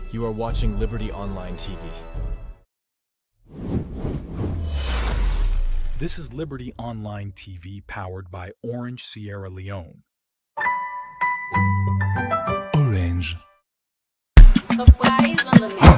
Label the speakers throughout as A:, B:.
A: You are watching Liberty Online TV.
B: This is Liberty Online TV powered by Orange Sierra Leone. Orange.
C: Surprise on the mix.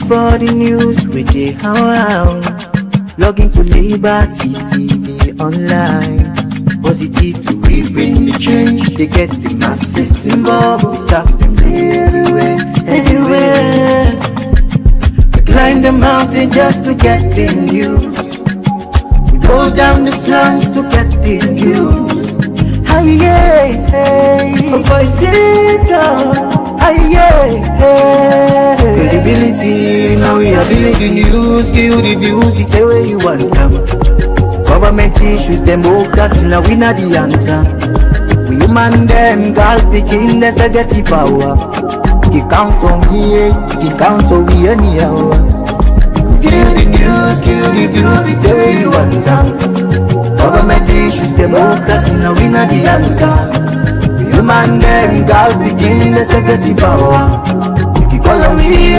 D: For the news with the around, log into Liberty TV online. Positive, we bring the change. They get the masses involved. Stars them everywhere, everywhere. We climb the mountain just to get the news. We go down the slums to get the views. Hi, yeah, hey, voices down. Hi, yeah, hey. Credibility, now we ability. News, give the views, the tell where you want them. Government issues, democracy, now we not the answer. We human them, girl picking, there's a get the power. You count on here, you count on we anyhow. Give the news, give the views, the tell where you want them. Government issues, democracy, now we not the answer. Human them, girl begin, let's get the power. You can call on me,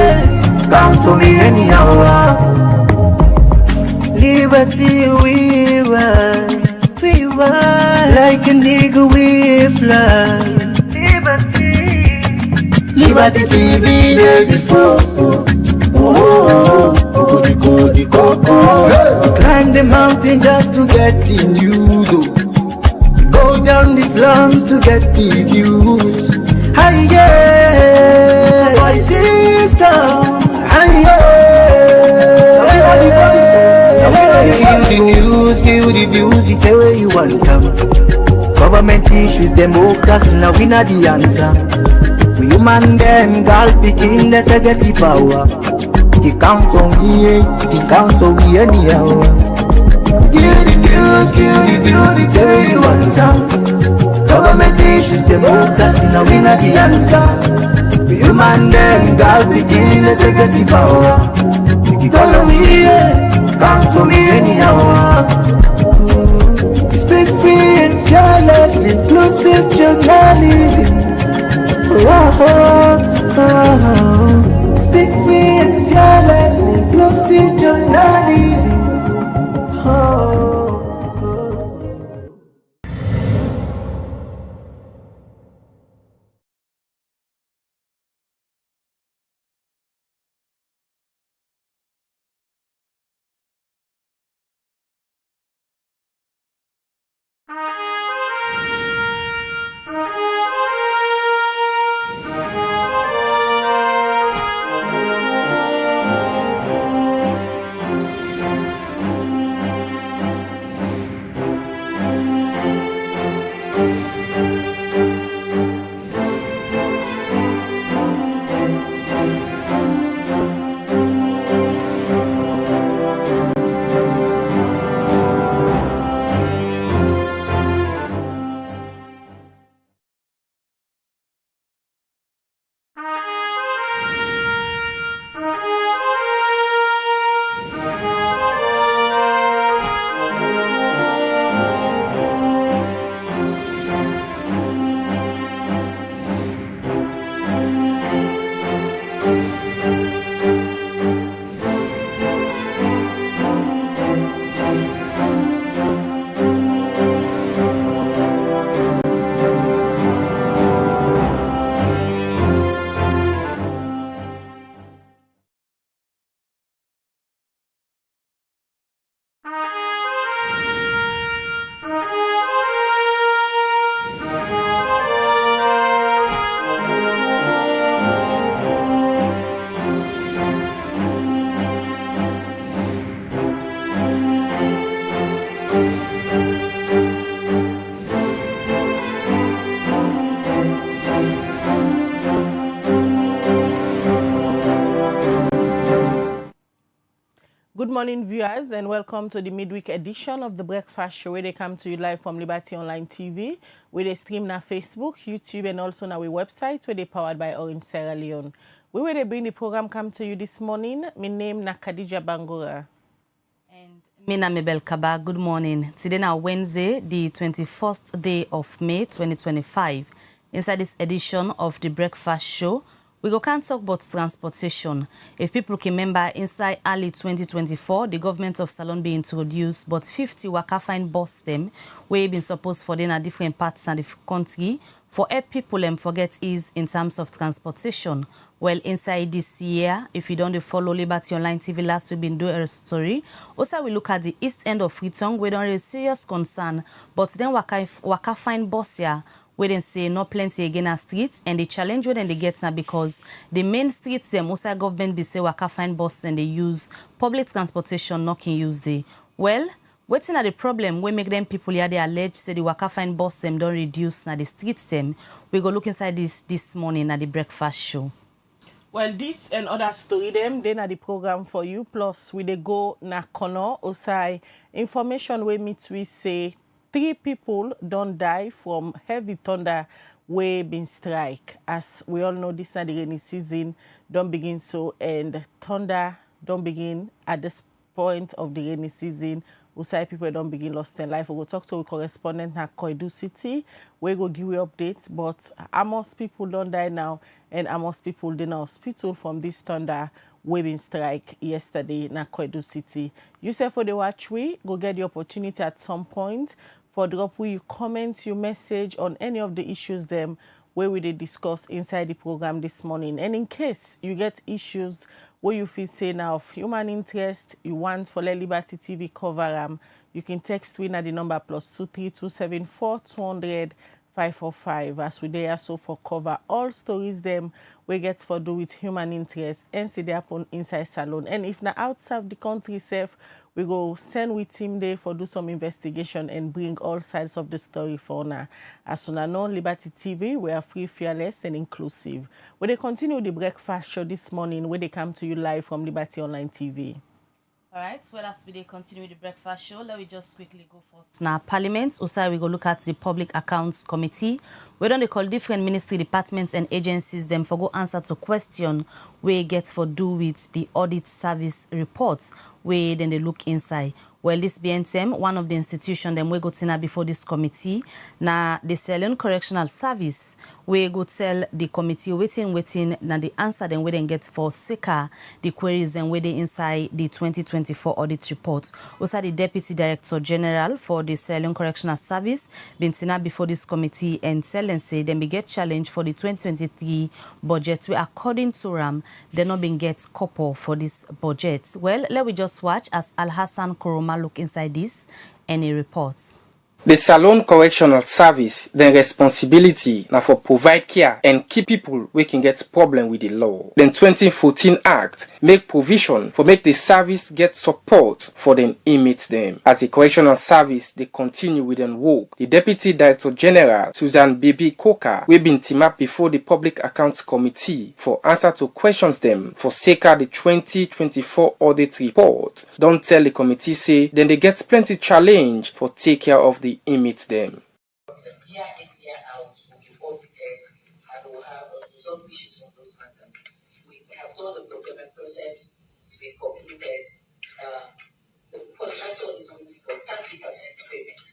D: count on me anyhow. Liberty we ride, like an eagle we fly. Liberty TV day before. Climb the mountain just to get the news. Go down the slums to get the views. Hi, yeah, voices down. Hi, yeah, give the news, give the views, the tell where you want them. Government issues, democracy, now we not the answer. We human them, girl picking, let's get the power. You count on here, you count on we anyhow. Give the news, give the views, the tell where you want them. Government issues, democracy, now we not the answer. We human them, girl begin, let's get the power. You can call on me, count on me anyhow. We speak free and fearless, inclusive journalism. Speak free and fearless, inclusive journalism.
E: Good morning, viewers, and welcome to the midweek edition of the Breakfast Show, where they come to you live from Liberty Online TV, where they stream on Facebook, YouTube, and also on our website, where they powered by Orange Sierra Leone. We will bring the program come to you this morning. My name is Khadija Bangura.
C: And Mina Mabel Kaba, good morning. Today now Wednesday, the 21st day of May 2025. Inside this edition of the Breakfast Show, we can't talk about transportation. If people can remember, inside early 2024, the government of Salon be introduced, but 50 Waka Fine bus them, we been supposed for them at different parts of the country, for help people forget ease in terms of transportation. Well, inside this year, if you don't follow Liberty Online TV last we've been doing a story. Also, we look at the east end of Freetown, we don't have serious concern, but then Waka Fine bus here, we then say no plenty again as streets, and the challenge when they get now because the main streets the most government be say Waka Fine bus and they use public transportation, not can use the well. What's not the problem? We make them people here they allege say the Waka Fine bus them don't reduce now the streets them. We go look inside this morning at the breakfast show.
E: Well, this and other story them then at the program for you. Plus we they go na corner osai information we meet we say 3 people don't die from heavy thunder we been strike. As we all know, this is the rainy season don't begin so, and thunder don't begin at this point of the rainy season. Usai people don't begin lost their life. We will talk to a correspondent at Koidu City. We go give you updates, but almost people don't die now, and almost people in the hospital from this thunder we been strike yesterday in Koidu City. You say for the watch we go get the opportunity at some point for drop where you comment your message on any of the issues them where we discuss inside the program this morning. And in case you get issues where you feel say now of human interest, you want for Liberty TV cover you can text win at the number +23274 200 545 as we there so for cover all stories them we get for do with human interest and see they happen inside Salon. And if now outside the country safe, we go send with team there for do some investigation and bring all sides of the story for now. As soon as know Liberty TV, we are free, fearless, and inclusive. We they continue the breakfast show this morning where they come to you live from Liberty Online TV.
C: All right, well, as we continue the breakfast show, let me just quickly go first. Now, Parliament, also we go look at the Public Accounts Committee. We don't they call different ministry departments and agencies them for go answer to question where get for do with the audit service reports where then they look inside. Well, this BNTM, one of the institutions them we go to before this committee. Now, the Sierra Leone Correctional Service, we go tell the committee waiting, now the answer then we then get for SECA, the queries and we they inside the 2024 audit report. Also, the Deputy Director General for the Sierra Leone Correctional Service, been before this committee and tell and say then we get challenge for the 2023 budget. We according to RAM, they not been get couple for this budget. Well, let we just watch as Al Hassan Koroma look inside this and he reports.
F: The Salon Correctional Service, the responsibility now for provide care and keep people we can get problem with the law. The 2014 Act make provision for make the service get support for them inmates them. As the Correctional Service, they continue with them work. The Deputy Director General, Susan Baby Coker, we been team up before the Public Accounts Committee for answer to questions them for SECA the 2024 audit report. Don't tell the committee say then they get plenty challenge for take care of the inmates them.
G: Year in, year out will be audited and we'll have resolved issues on those matters. We have done the procurement process, it's been completed. The contractor is waiting for 30% payment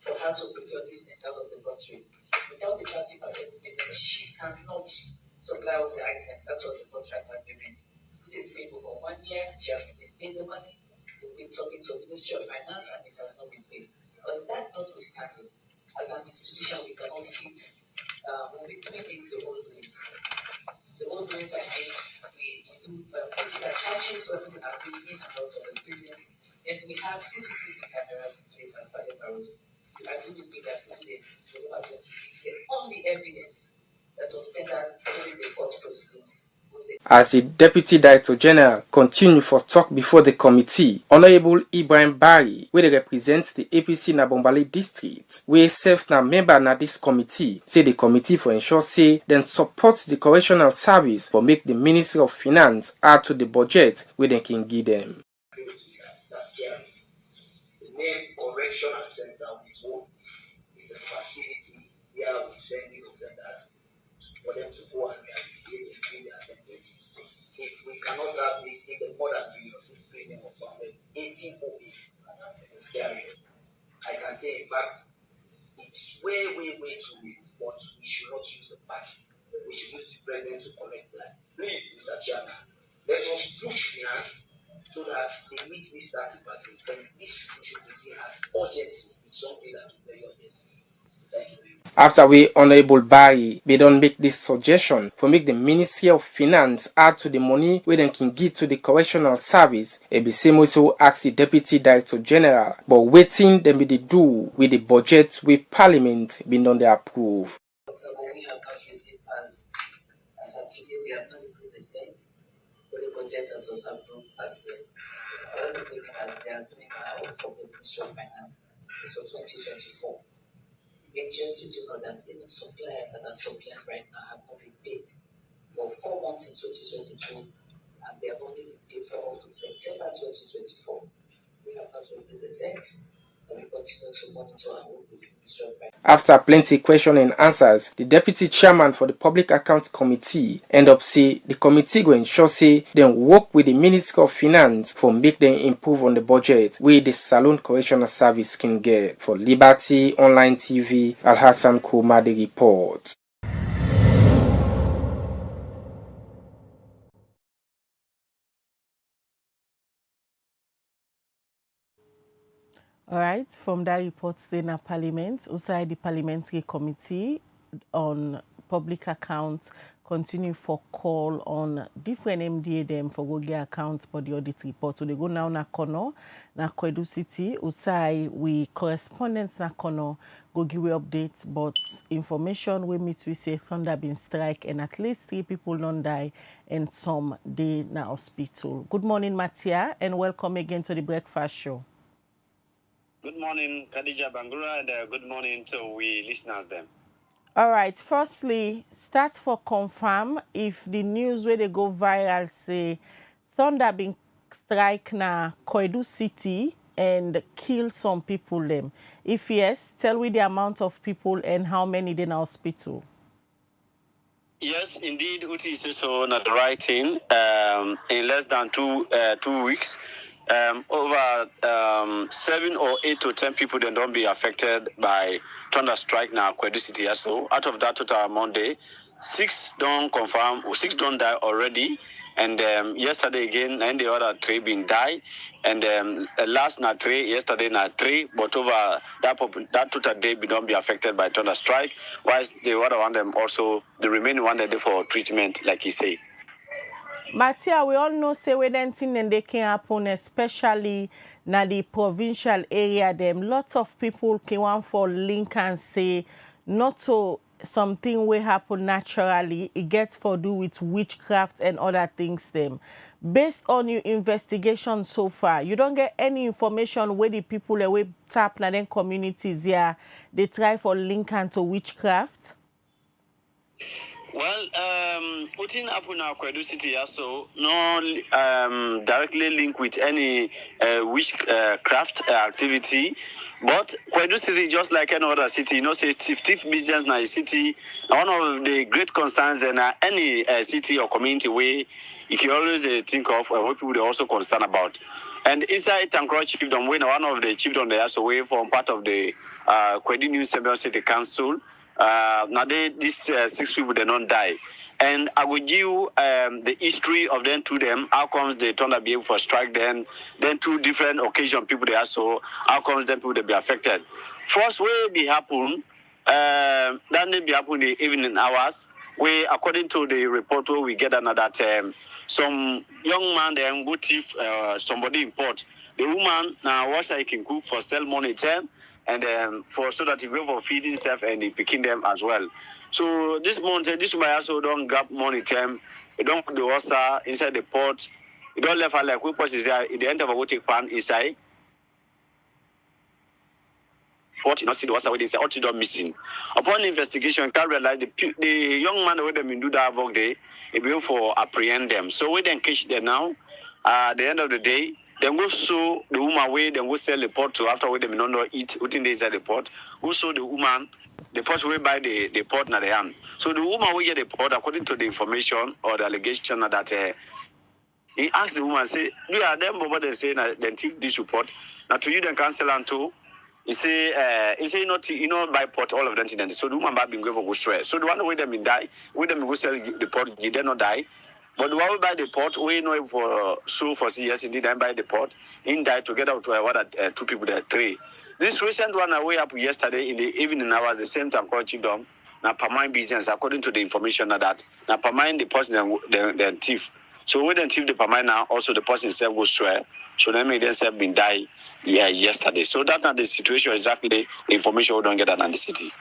G: for her to procure these things out of the country. Without the 30% payment, she cannot supply all the items. That was the contract agreement. This is been over 1 year, she has been paid the money. We've been talking to the Ministry of Finance and it has not been paid. But that notwithstanding, as an institution, we cannot sit moving against the old ways. The old ways are made, we do physical searches when people are being in and out of the prisons, and we have CCTV cameras in place at Pademba Road. You agree with me that when November 26, the only evidence that was tendered during the court proceedings.
F: As the Deputy Director General continue for talk before the committee, Honorable Ibrahim Bari, where they represent the APC Nabombale district, where serve na member na this committee, say the committee for ensure say then support the correctional service for make the Ministry of Finance add to the budget where they can give them.
G: That's scary. The main correctional center we work is a facility where we send these offenders for them to go and rehabilitate and pay their sentences. cannot have this in the modern period. This president was founded 1808. It is scary. I can say, in fact, it's way too late, but we should not use the past. We should use the present to correct that. Please, Mr. Chairman, let us push finance so that they meet this 30%. And this should be seen as urgency. It's something that is very urgent. Thank you.
F: After we Honorable Barry, they don't make this suggestion for make the Ministry of Finance add to the money where they can give to the correctional service. It be same also ask the Deputy Director General, but waiting them be they do with the budget with Parliament being done they approve.
G: We have not received as of today, we have not received the cent for the budget that was approved last year. All the payment that they are doing now for the Ministry of Finance is for 2024. We just need to know that even suppliers that are supplying right now have not been paid for 4 months in 2023, and they have only been paid for up to September 2024. We have not received the cent, and we continue to monitor and work with the Ministry of Finance.
F: After plenty question and answers, the Deputy Chairman for the Public Accounts Committee end up say the committee go ensure say then work with the Ministry of Finance for make them improve on the budget where the Salon Correctional Service can get. For Liberty Online TV, Al Hassan Kuma the report.
E: All right, from that report, then a Parliament, outside the Parliamentary Committee on Public Accounts, continue for call on different MDA them for go get accounts for the audit report. So they go now na Kono, na Kwedu City, outside we correspondents na Kono go give we updates, but information we meet we say thunder been strike and at least 3 people don't die and some day na hospital. Good morning, Matia, and welcome again to the breakfast show.
H: Good morning, Khadija Bangura, and good morning to we listeners them.
E: All right, firstly, start for confirm if the news where they go viral say thunder been strike na Kwedu City and kill some people them. If yes, tell me the amount of people and how many in hospital.
H: Yes, indeed, Uti says so not the right thing. In less than 2 weeks. Over 7 or 8 to 10 people then don't be affected by thunder strike now Kwedu City. So out of that total Monday, 6 don't confirm or 6 don't die already. And yesterday again, and the other 3 been die. And last night 3, yesterday night 3, but over that total day we don't be affected by thunder strike. Whilst the other one them also the remaining one they do for treatment, like he say.
E: Matia, we all know say when thing and they can happen, especially na the provincial area them. Lots of people can want for link and say not to something will happen naturally. It gets for do with witchcraft and other things them. Based on your investigation so far, you don't get any information where the people away tap na then communities here they try for link and to witchcraft.
H: Well, putting up in our Kwedu City also no directly linked with any witchcraft activity. But Kwedu City, just like any other city, you know, say thief business in a city, one of the great concerns in any city or community where you can always think of what people are also concerned about. And inside Tankro Chiefdom, when one of the chiefdom there also away from part of the Kwedu New City Council. Now these 6 people they don't die, and I will give you the history of them to them. How comes they turn to be able to strike then 2 different occasions people they are so how comes them people they be affected. First way be happen, then they be happen in the evening hours. Where according to the report where we get another some young man then go thief somebody import the woman now what I can cook for sell money term. And for so that he go for feeding himself and he picking them as well. So this month, this man also don't grab money term. You don't put the water inside the pot. You don't left her like we pot is there. At the end of a water pan inside. What you not see the water where they say what you don't missing. Upon investigation, you can't realize the young man where them do that work day. It be for apprehend them. So we then catch them now. At the end of the day. Then go show the woman away, then go sell the pot to after we them don't eat within the inside the pot. Who show the woman the pot way buy the pot na the hand. So the woman will get the pot according to the information or the allegation that He asked the woman, say, "Do are them over there saying then take this report? Now to you then cancel and too." He say not by port all of them. So the woman been going for go swear. So the one way them in die, with them go sell the port, they did not die. But the one we buy the port, we know for so for years indeed and buy the port, in die together with two people there, three. This recent one I way up yesterday in the evening hours, the same time called Chidom. Now per mind business according to the information that now per mind the person then thief. So when they thief the per mind now, also the person itself will swear. So they made themselves been die yesterday. So that's not the situation exactly. The information we don't get around the city.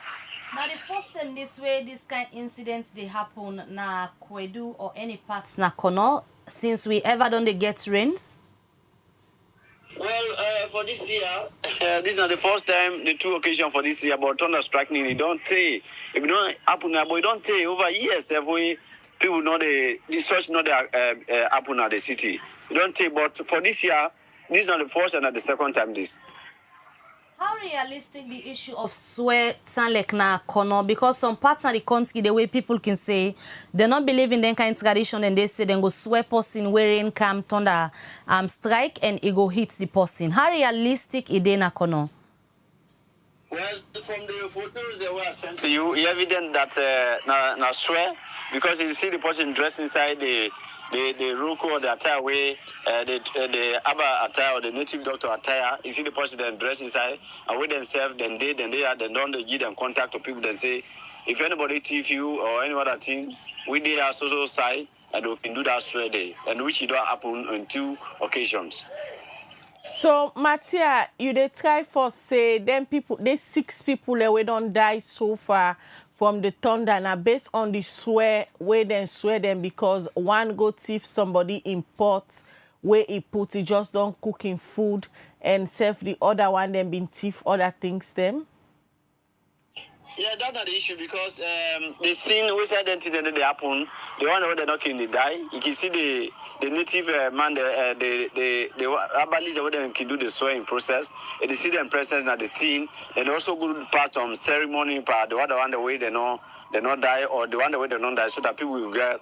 C: Now the first time this way, this kind of incidents they happen na Kwedu or any parts na Kono since we ever done the get rains.
H: Well, for this year, this is not the first time, the two occasions for this year, but thunder striking, it don't take. If it don't happen, but it don't take over years. If we people know the such not the happen at the city. It don't take. But for this year, this is not the first and not the second time this.
C: How realistic the issue of swear sound like na Kono? Because some parts of the country, the way people can say they not believe in that kind of tradition, and they say they go swear person wearing come thunder strike and it go hit the person. How realistic is na Kono?
H: Well, from the photos that were sent to you, it's evident that na swear, because you see the person dressed inside the ruko or the attire way, the Abba attire or the native doctor attire. You see the person then dressed inside, and with themselves, then don't give them contact to people that say, if anybody thief you or any other thing, we did our social side, and we can do that swear day, and which it don't happen on 2 occasions.
E: So, Mattia, you they try for say them people, they 6 people that we don't die so far from the thunder now based on the swear where then swear them because one go thief somebody in pot where he put it just don't cooking food and serve the other one then been thief other things them.
H: Yeah, that's not the issue because the scene which identity that they happen, the one where they're not killing they die. You can see the native man, the Abalis where they can do the swearing process. And they see them presence at the scene, and also good part of ceremony part. The one the way they not die, or the one the way they don't die, so that people will get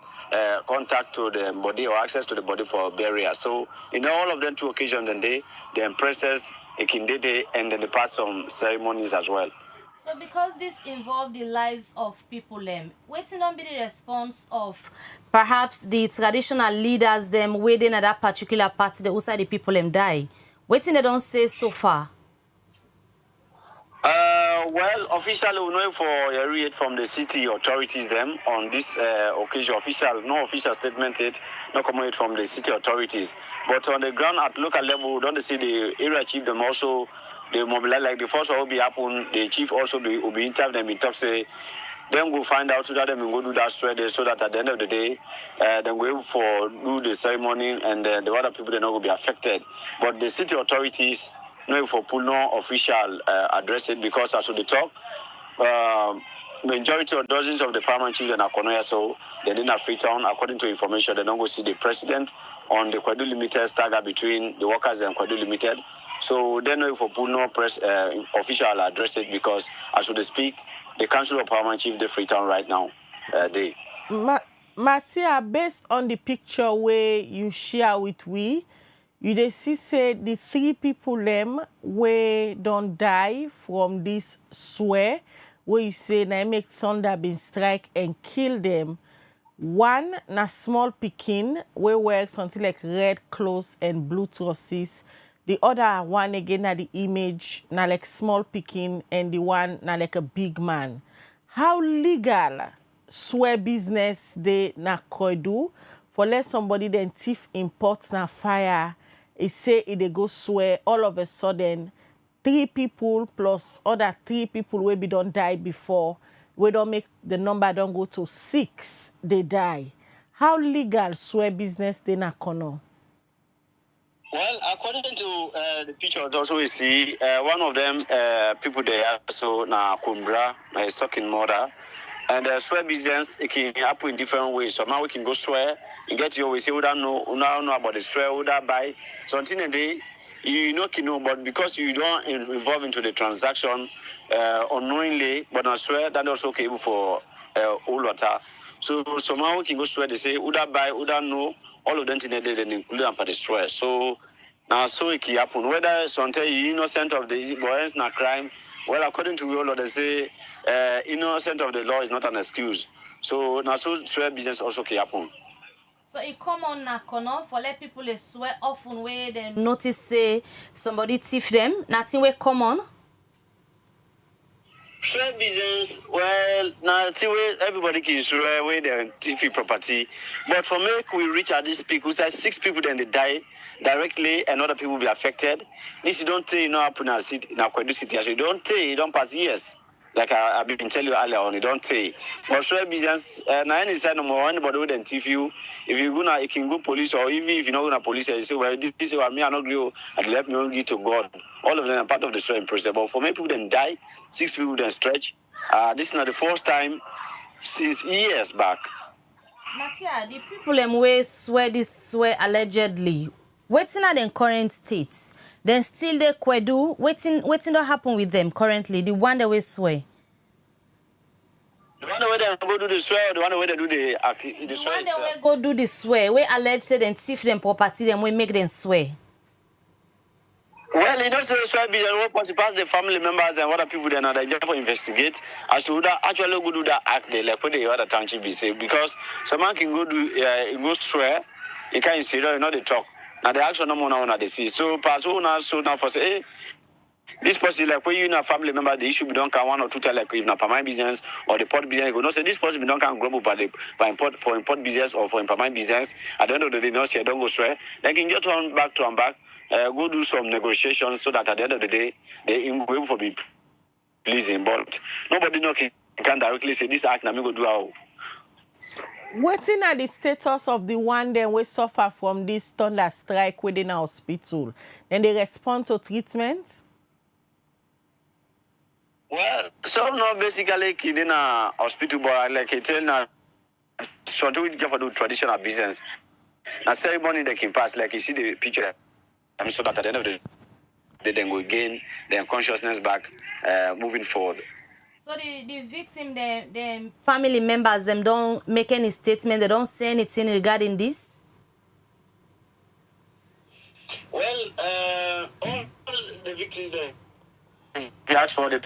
H: contact to the body or access to the body for burial. So in all of them 2 occasions, then the empresses, a kindede, and then the parts of ceremonies as well.
C: So because this involved the lives of people, waiting on be the response of perhaps the traditional leaders them waiting at that particular party the outside the people die. Waiting they don't say so far.
H: Well, officially we know for a read from the city authorities them on this occasion. No official statement yet, no comment from the city authorities. But on the ground at local level, we don't see the area chief them also. They mobilize like the first will be happen. The chief also will be interviewed them in talk say then we'll find out so that them will go do that swear day so that at the end of the day then we'll for do the ceremony and the other people they not will be affected. But the city authorities no for pull no official address it because as we talk majority of dozens of the paramount chiefs in Akonoya so they didn't have Freetown according to information they don't go see the president on the Kwedu Limited stagger between the workers and Kwedu Limited. So then if for no press official address it because as we speak, the Council of Paramount Chief the Freetown right now.
E: Mattia, based on the picture where you share with we, you they see say the 3 people them where don't die from this swear where you say na make thunder been strike and kill them. One na small pikin where wears something like red clothes and blue trousers. The other one again na the image na like small pikin and the one na like a big man. How legal swear business they na Kwedu for let somebody then thief imports na fire? It say it they go swear all of a sudden 3 people plus other 3 people will be don't die before. We don't make the number don't go to 6 they die. How legal swear business they na Kono?
H: Well, according to the picture, also we see one of them people there, so na Kumbra, a sucking mother, and swear business it can happen in different ways. So now we can go swear, you get your way say we don't know about the swear, we don't buy something a day. You know, but because you don't involve into the transaction unknowingly, but I swear that also capable for all water. So somehow we can go swear. They say, "Would I buy? Would I know?" all of them did include them for the swear. So now so it happen. Whether something innocent of the boys na crime, well according to all of them say innocent of the law is not an excuse. So now so swear business also can happen.
C: So it come on na kono for let people swear often where they notice say somebody thief them. Nothing will come on.
H: Swear business, well, now everybody can swear where they thief property. But for me, we reach at these people, say 6 people then they die directly and other people will be affected. This you don't say happen in Kwedu City. So you don't say, you don't pass years. Like I've been telling you earlier on, you don't say. But swear business, now any side number one, anybody would thief you. If you gonna, you can go police, or even if you're not gonna police, you say, well, this is what me, I not go, and let me only to God. All of them are part of the swearing process. But for many people then die, 6 people then stretch. This is not the first time since years back.
C: Matia, the people who swear allegedly, waiting at the current states, then still they Kwedu, waiting don't happen with them currently, the one that we swear.
H: The one where they go do the swear, or the one where they do the swear.
C: The one that we go do the swear, we allege say them thief them property, then we make them swear.
H: Well, you don't say swear business, what pass the family members and other people then are there for investigate as to that actually go do that act they like what the other township be say, because someone can go do go swear, you can't see you know they talk. Now the action no more now they see. So pass now so now for say hey, this person like when you in a family member the issue be don't can 1 or 2 tell like if not permanent business or the port business go no say this person be don't can grumble by import business or for permanent business at the end of the day no say don't go swear, then can just turn back go do some negotiations so that at the end of the day they will able to be pleasing, but nobody can directly say this act na me go do how.
E: Waiting at the status of the one then we suffer from this thunder strike within our hospital, then they respond to treatment.
H: Well, some not basically in a hospital, but like I tell now, so do it for do traditional business. Now ceremony they can pass, like you see the picture, so that at the end of the day they then will gain their consciousness back, moving forward.
C: So the victim, the family members, them don't make any statement, they don't say anything regarding this?
H: Well, all the victims, they ask for the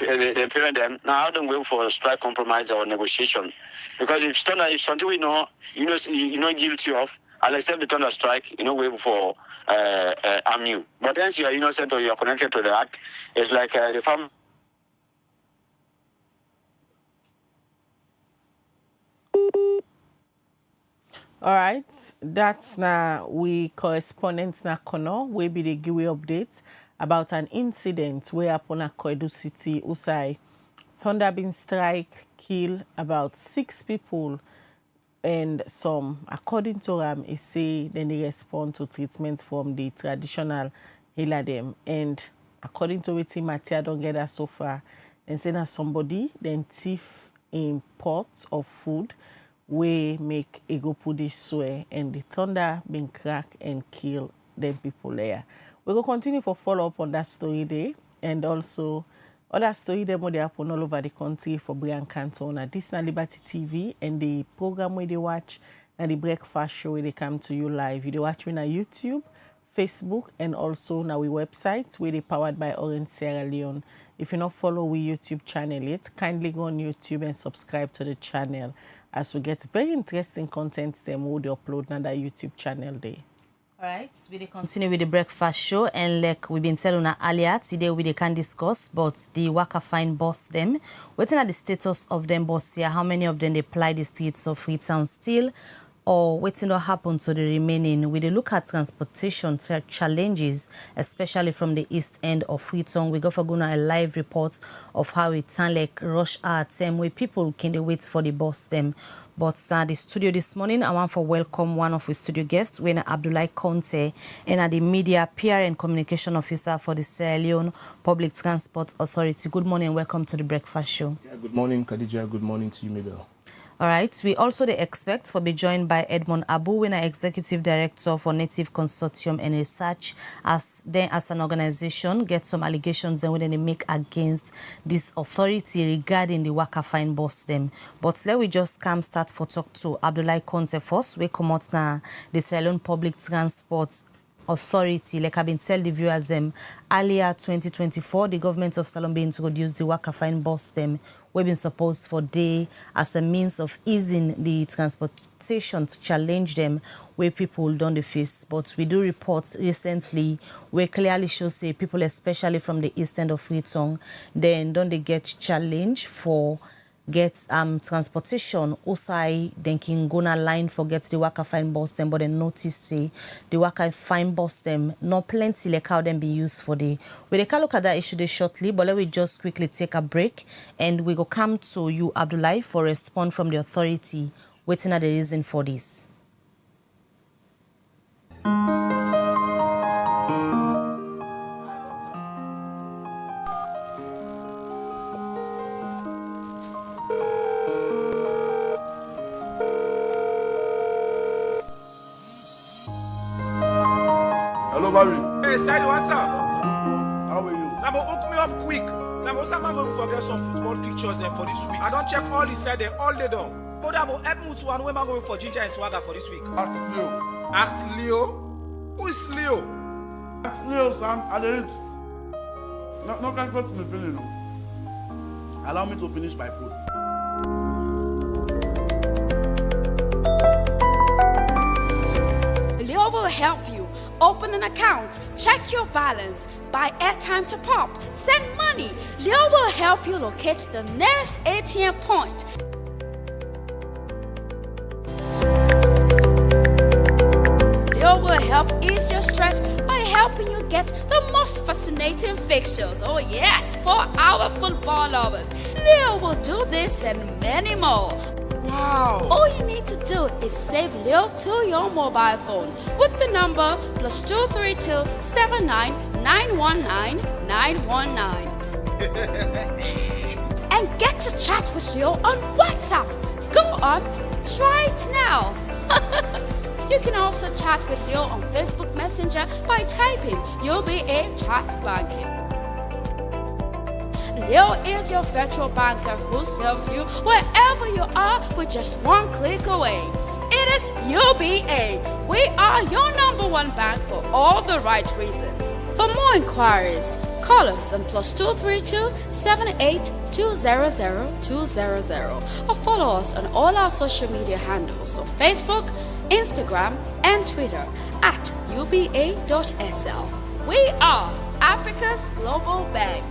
H: parent them. Now, I don't go for a strike compromise or negotiation. Because if something we know, you're not guilty of, I'll accept the thunder strike, wait for harm you. But once you are innocent or you are connected to the act, it's like the family.
E: All right, that's now we correspondent na Kono, we be the give update about an incident where upon a Kwedu City, Usai, thunder bin strike, kill about 6 people, and some, according to them, is say then they respond to treatment from the traditional healer them, and according to it, Matia don't get that so far, and say that somebody then thief in pots of food. We make a go put this swear and the thunder been crack and kill them people there. We will continue for follow up on that story day and also other story them they happen all over the country for Brian Canton. This is Liberty TV and the program where they watch and the breakfast show where they come to you live. You watch me on YouTube, Facebook, and also on our website where they powered by Orange Sierra Leone. If you not follow we YouTube channel yet, kindly go on YouTube and subscribe to the channel, as we get very interesting content them would upload on that YouTube channel there.
C: All right, we continue with the breakfast show, and like we've been telling earlier, today we can discuss but the Waka Fine bus them. Waiting at the status of them bus here, how many of them they ply the streets of Freetown still, or waiting what happen to the remaining. We look at transportation challenges, especially from the east end of Freetown. We go for a live report of how it sound like rush hour time where people can wait for the bus them. But the studio this morning, I want to welcome one of our studio guests, when Abdullah Conte, and the media PR and communication officer for the Sierra Leone Public Transport Authority. Good morning and welcome to the breakfast show.
A: Yeah, good morning, Khadija. Good morning to you, Mabel.
C: All right. We also they expect for be joined by Edmond Abu, winner executive director for Native Consortium and Research, as an organization get some allegations and when they make against this authority regarding the Waka Fine Bus them. But let we just come start for talk to Abdullahi Konze first. We come out now the Sierra Leone Public Transport Authority, like I've been telling the viewers them earlier 2024, the government of Salombe introduced the Waka Fine Bus them. We've been supposed for day as a means of easing the transportation to challenge them where people don't face. But we do reports recently where clearly shows say people, especially from the east end of Freetown, then don't they get challenged for get transportation outside then can go na line for get the Waka Fine Bus them, but then notice say the Waka Fine Bus them not plenty like how them be used for the. We can look at that issue shortly, but let me just quickly take a break and we go come to you, Abdullahi, for response from the authority waiting at the reason for this.
I: Hello, Barry.
J: Hey, Sadi, what's up?
I: How are you?
J: Samo, hook me up quick. Samo, someone going to forget some football pictures then for this week. I don't check all the side there, all day done. But I'm help me to one. Where am I going for Ginger and Swagger for this week?
I: Ask Leo.
J: Ask Leo. Who is Leo?
I: Ask Leo, Sam. I did it. No, can't go to me feeling. No. Allow me to finish my food.
K: Leo will help you. Open an account, check your balance, buy airtime to pop, send money. Leo will help you locate the nearest ATM point. Leo will help ease your stress by helping you get the most fascinating fixtures. Oh yes, for our football lovers. Leo will do this and many more.
J: Wow!
K: All you need to do is save Leo to your mobile phone with the number +232 79 919 919 and get to chat with Leo on WhatsApp. Go on, try it now. You can also chat with Leo on Facebook Messenger by typing UBA Chat Banking. Leo is your virtual banker who serves you wherever you are with just one click away. It is UBA. We are your #1 bank for all the right reasons. For more inquiries, call us on +232 78 200 200 or follow us on all our social media handles on Facebook, Instagram, and Twitter at uba.sl. We are Africa's global bank.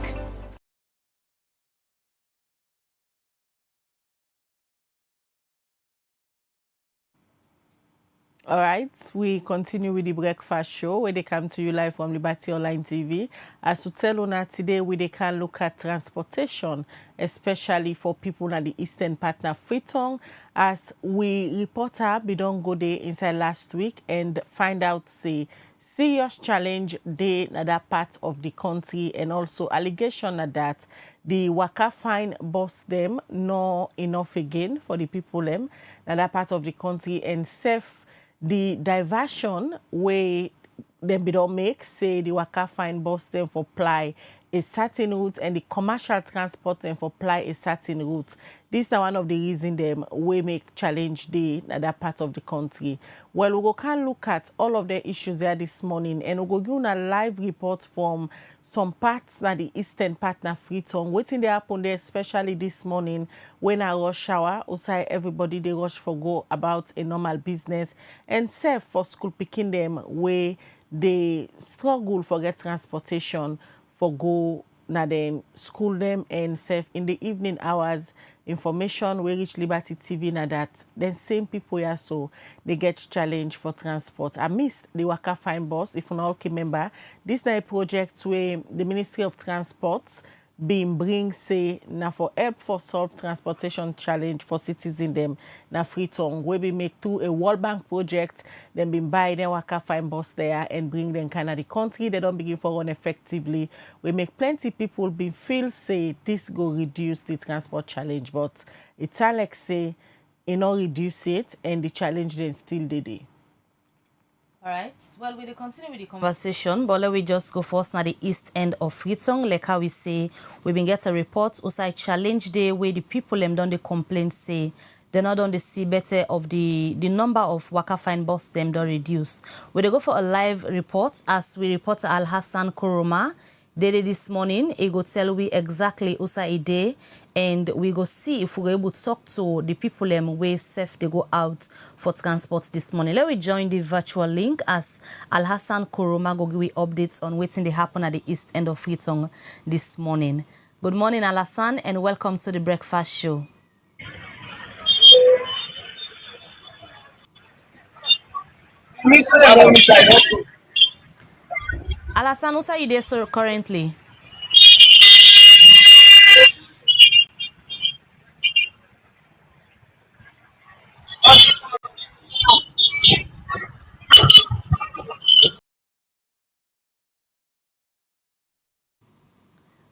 E: All right, we continue with the breakfast show where they come to you live from Liberty Online TV. As to tell you today, we can look at transportation, especially for people in the eastern part of Freetown. As we reporter, we don't go there inside last week and find out the serious challenge there in that part of the country, and also allegation that the Waka Fine Bus them no enough again for the people them in that part of the country, and safe the diversion where them be don't make, say the Waka Fine Bus them for ply a certain route and the commercial transport them for ply a certain route. This is one of the reasons them we make challenge day in that part of the country. Well, we can look at all of the issues there this morning, and we'll give you a live report from some parts na the eastern part na Freetown. Waiting they happen there, especially this morning when I rush hour. Also, everybody they rush for go about a normal business, and safe for school picking them where they struggle for get transportation for go na them school them, and safe in the evening hours. Information we reach Liberty TV na that then same people here so they get challenge for transport. I missed the Waka Fine Bus. If you all remember, this is a project where the Ministry of Transport been bring say na for help for solve transportation challenge for citizens them na Freetown. We be make through a World Bank project, then been buy them Waka Fine Bus there and bring them kind of the country. They don't begin for run effectively. We make plenty people be feel say this go reduce the transport challenge, but it's like say not reduce it, and the challenge then still dey.
C: All right. Well, we'll continue with the conversation, but let we just go first now the east end of Freetown. Like how we say, we've been get a report outside challenge day where the people them done the complaint say they're not on the see better of the number of Waka Fine bus them don't reduce. We go for a live report as we report Al Hassan Kuruma. They this morning, he go tell we exactly usa a day, and we go see if we're able to talk to the people where safe they go out for transport this morning. Let me join the virtual link as Al Hassan Kuruma go give we updates on waiting they happen at the east end of Freetown this morning. Good morning, Al Hassan, and welcome to the breakfast show. Al Hassan, what's you there sir, currently?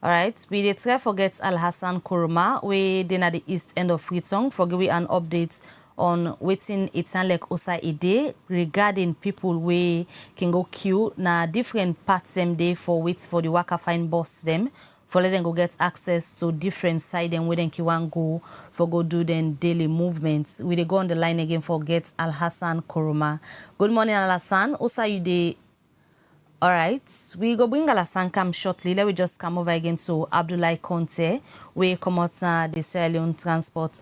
C: All right, we did try forget Al Hassan Kuruma, we then at the east end of Freetown for give an update on waiting it's not like Osa Ide regarding people we can go queue na different parts them day for wait for the Waka Fine bus them for let them go get access to different side and where they can go for go do them daily movements. We they go on the line again for get Al Hassan Kuruma. Good morning, Al Hassan. Osa you dey. All right, we go bring Alasan come shortly. Let me just come over again to Abdullahi Conte. We come out the Sierra Leone Transport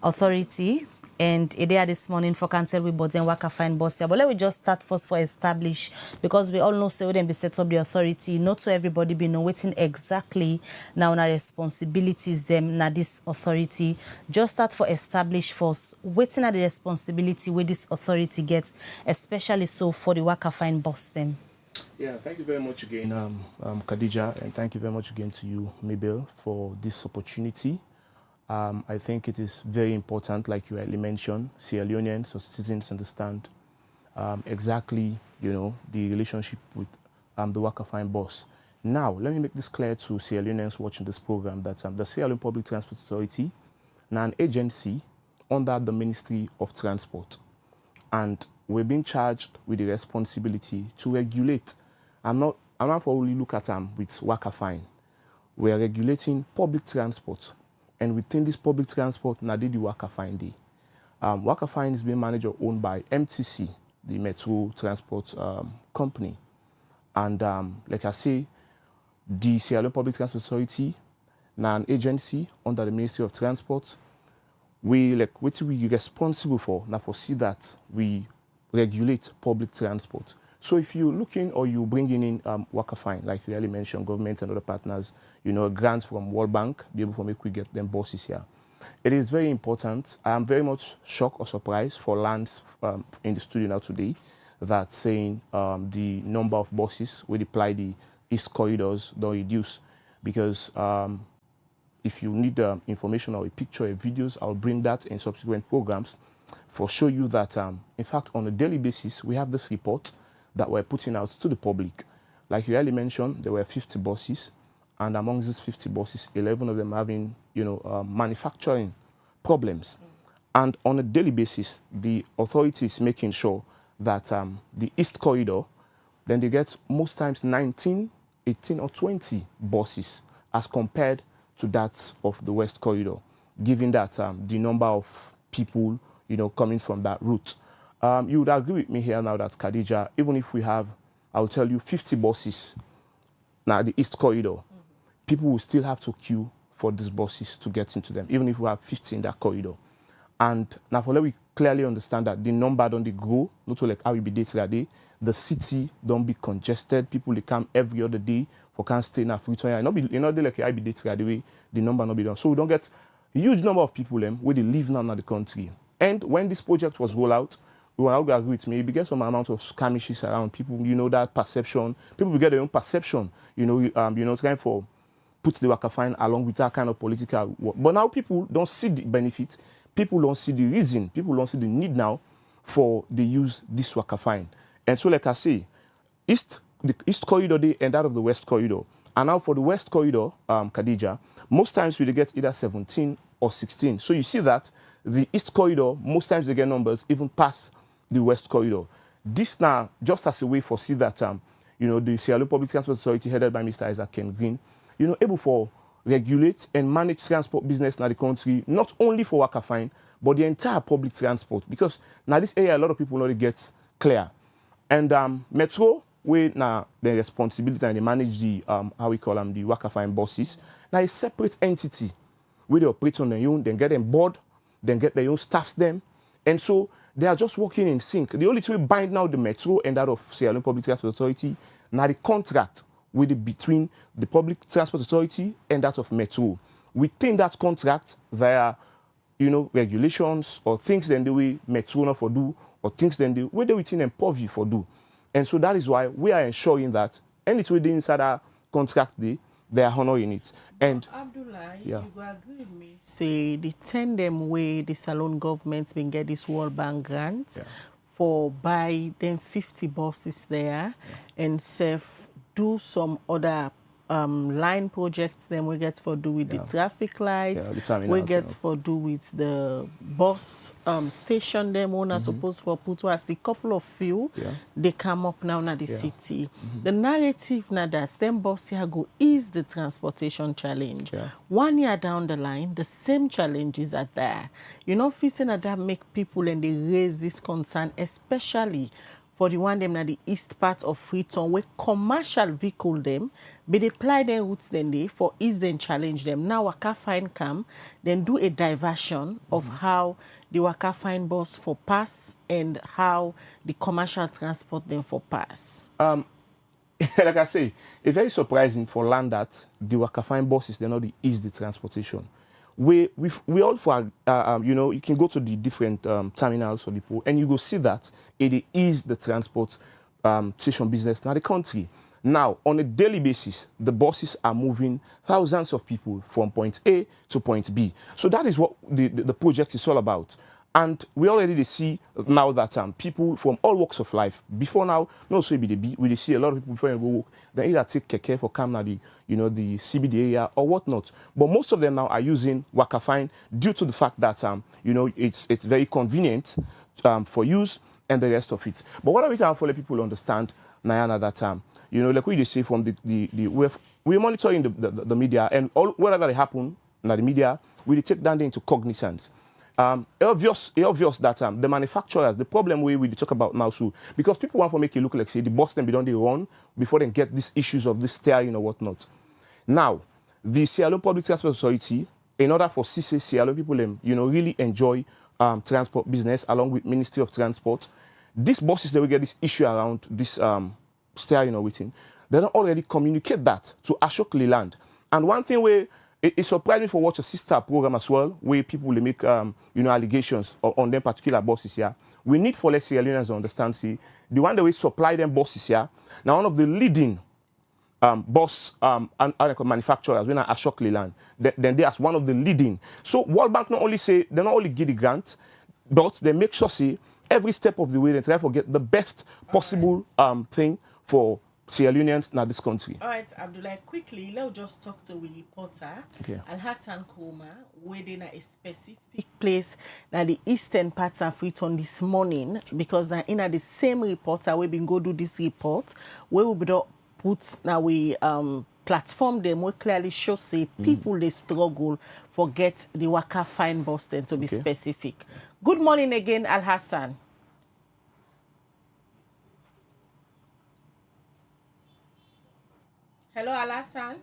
C: Authority, and there this morning for cancel with Boden Waka Fine Buses. But let me just start first for establish, because we all know so then be set up the authority. Not so everybody be know waiting exactly now on our responsibilities them now this authority. Just start for establish first. Waiting at the responsibility where this authority gets, especially so for the Waka Fine bus them.
L: Yeah, thank you very much again, Khadija, and thank you very much again to you, Mabel, for this opportunity. I think it is very important, like you rightly mentioned, Sierra Leonean, so citizens understand exactly, the relationship with the Waka Fine bus. Now, let me make this clear to Sierra Leoneans watching this program that the Sierra Leone Public Transport Authority, now an agency under the Ministry of Transport, and we're being charged with the responsibility to regulate. I'm not for only look at with Waka Fine. We're regulating public transport, and within this public transport, now did the Waka Fine Day. Waka Fine is being managed or owned by MTC, the Metro Transport Company, and like I say, the Sierra Leone Public Transport Authority, now an agency under the Ministry of Transport. What we responsible for now for see that we regulate public transport. So if you're looking or you're bringing in Waka Fine, like you really mentioned, government and other partners, grants from World Bank, be able to make we get them buses here. It is very important. I am very much shocked or surprised for Lance in the studio now today that saying the number of buses we deploy the East corridors don't reduce, because if you need information or a picture or videos, I'll bring that in subsequent programs for show you that, in fact, on a daily basis, we have this report that we're putting out to the public. Like you already mentioned, there were 50 buses, and among these 50 buses, 11 of them having, manufacturing problems. And on a daily basis, the authority is making sure that the East Corridor, then they get most times 19, 18, or 20 buses as compared to that of the West Corridor, given that the number of people, coming from that route. You would agree with me here now that, Khadija, even if we have, I'll tell you, 50 buses now the East Corridor, people will still have to queue for these buses to get into them, even if we have 50 in that corridor. And now for let we clearly understand that the number don't they grow, not so like how we be day day. The city don't be congested. People they come every other day for can stay in a Freetown. Not be like I be day way, the number not be done. So we don't get a huge number of people where they live now in the country. And when this project was rolled out, you will agree with me, it began some amount of skirmishes around people, that perception. People will get their own perception, trying for put the Waka Fine along with that kind of political work. But now people don't see the benefits, people don't see the reason, people don't see the need now for they use this Waka Fine. And so, like I say, the East Corridor day and that of the West Corridor. And now for the West Corridor, Khadija, most times we get either 17 or 16. So you see that the East Corridor, most times they get numbers even past the West Corridor. This now, just as a way for see that, the Sierra Leone Public Transport Authority headed by Mr. Isaac Ken Green, able for regulate and manage transport business in the country, not only for Waka Fine, but the entire public transport. Because now this area, a lot of people know it gets clear. And Metro, where now the responsibility and they manage the, how we call them, the Waka Fine buses, now a separate entity where they operate on their own, then get them board, then get their own staffs them. And so they are just working in sync. The only two bind now the Metro and that of Sierra Leone Public Transport Authority, now the contract between the Public Transport Authority and that of Metro. Within that contract, there are, regulations or things then the way Metro not for do, or things then the way they within and purview for do. And so that is why we are ensuring that anything within inside our contract they are honoring it. And
E: Abdullah,
L: yeah.
E: you go agree with me, say the tandem way the Salone government's been get this World Bank grant for buy them 50 buses there and do some other line projects then we get for do with the traffic lights, we get for do with the bus station them owner supposed for put us a couple of few they come up now in the city. The narrative now that them bus here go is the transportation challenge. 1 year down the line, the same challenges are there. Facing that make people and they raise this concern, especially for the one them na the east part of Freetown, where commercial vehicle them, but they apply their routes then they for ease then challenge them. Now Waka Fine come, then do a diversion of how the Waka Fine bus for pass and how the commercial transport them for pass.
L: Like I say, it's very surprising for land that the Waka Fine buses they're not the easy transportation. We all for you can go to the different terminals or depot and you go see that it is the transport station business in the country. Now, on a daily basis, the buses are moving thousands of people from point A to point B. So that is what the project is all about. And we already see now that people from all walks of life, before now, no so be we see a lot of people before they go work, they either take keke for come now the CBD area or whatnot. But most of them now are using Waka Fine due to the fact that it's very convenient for use and the rest of it. But what are we trying to let people understand, Nayana, that like we say from we're monitoring the media and whatever happen in the media, we take that into cognizance. Obvious that the manufacturers, the problem we talk about now, so because people want to make it look like say the boss them be done they run before they get these issues of this steering or whatnot. Now, the Sierra Leone Public Transport Authority, in order for Sierra Leone people really enjoy transport business along with Ministry of Transport, these bosses they will get this issue around this steering or waiting. They don't already communicate that to Ashok Leland. And one thing it surprised me for watch a sister program as well, where people will make allegations on them particular bosses here. We need for Sierra Leoneans to understand, see, the one that we supply them bosses here. Now one of the leading bus manufacturers, when Ashok Leland, then they are one of the leading. So World Bank not only say they not only give the grant, but they make sure see every step of the way they try to get the best possible thing for Sierra Leoneans in this country.
E: All right, Abdullah, quickly, let's just talk to the reporter, Al-Hassan Koma, where they in a specific place na the eastern parts of Freetown this morning, because na in the same reporter we been go do this report, where we be put now we platform them we clearly show say people they struggle for get the Waka Fine bus then to be specific. Good morning again, Al-Hassan. Hello, Alassane.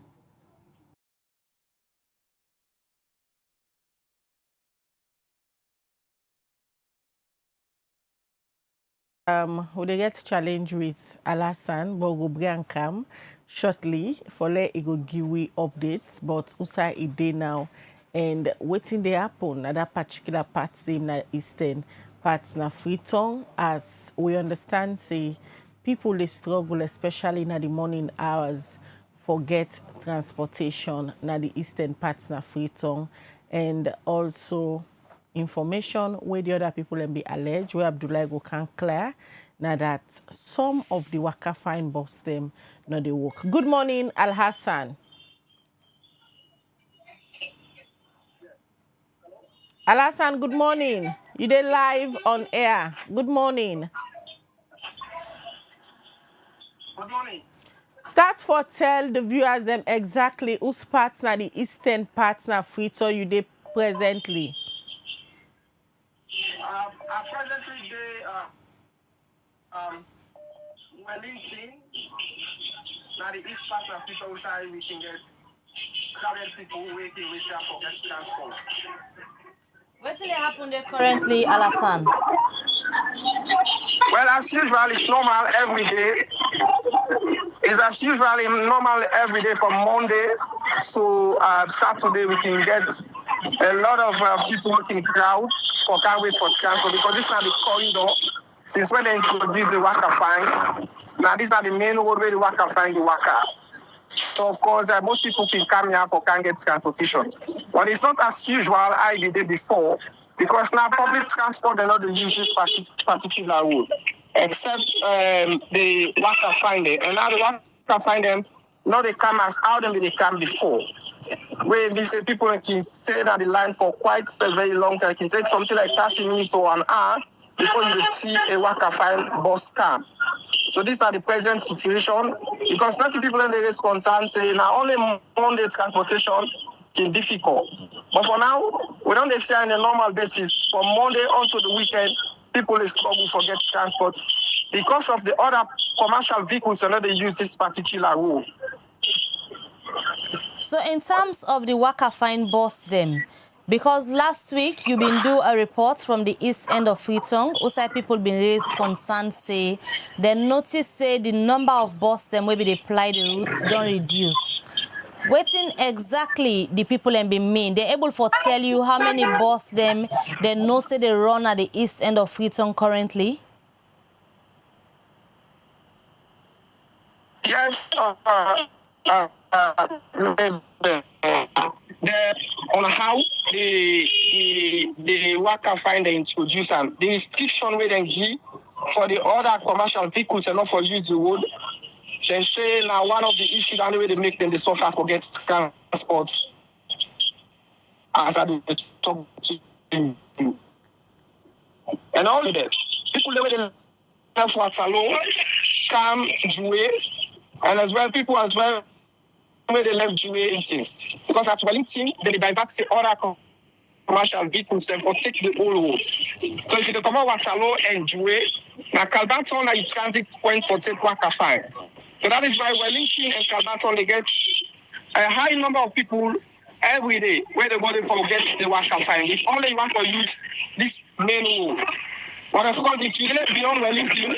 E: We get challenge with Alassane, but we'll bring him shortly for let it go give we updates. But Usa is there now, and waiting they happen at that particular part in the eastern parts na Freetown, as we understand, say people they struggle, especially in the morning hours. Forget transportation na the eastern parts na Freetown, and also information where the other people can be alleged where Abdullah go can clear now that some of the Waka Fine bus them not they work. Good morning, Al-Hassan. Alasan, good morning. You dey live on air. Good morning.
H: Good morning.
E: Start for tell the viewers them exactly whose partner, the eastern partner Freetown you dey presently.
H: I presently dey Wellington. Now the east part of people side we can get crowded people waiting with for get transport.
C: What will happen there currently, Alasan?
H: Well, as usual, it's normal every day. It's as usual normal every day from Monday to Saturday. We can get a lot of people in crowd for can't wait for transport because this is not the corridor. Since when they introduced the Waka Fine, now this is not the main road where the Waka Fine the Waka. So of course, most people can come here for can't get transportation. But it's not as usual I did it before because now public transport they not use this particular road. Except the Waka Fine them. And now the Waka Fine them, now they come as how them they come before. Where we say people can stay at the line for quite a very long time. It can take something like 30 minutes or an hour before you see a Waka Fine bus come. So this is not the present situation because not people in the race concern say now only Monday transportation can difficult. But for now, we don't say on a normal basis from Monday onto the weekend, people is struggle for get transport because of the other commercial vehicles and they use this particular road.
C: So in terms of the Waka Fine bus them, because last week you been do a report from the east end of Freetown, also people been raised concerns say they notice say the number of bus them maybe they ply the routes don't reduce. Waiting exactly the people and be mean. They're able to tell you how many bus them they know say they run at the east end of Freetown currently?
H: Yes, on how the Waka Fine they introduce and the restriction where they give for the other commercial vehicles and not for use the road. They say now one of the issues the only way they make them the suffer for get transport as I talk to you. And all of that people the way they left Waterloo, come Jouer, and as well people as well where they left Jouer instance. Because at Wellington, they divert the other commercial vehicles and for take the whole road. So if you come out Waterloo and Jouer, now Calbaton are the transit point for take Waka Fine. So that is why Wellington and Calbaton they get a high number of people every day where they go to forget the Waka Fine. If only you want to use this main road. But of course, if you get beyond Wellington,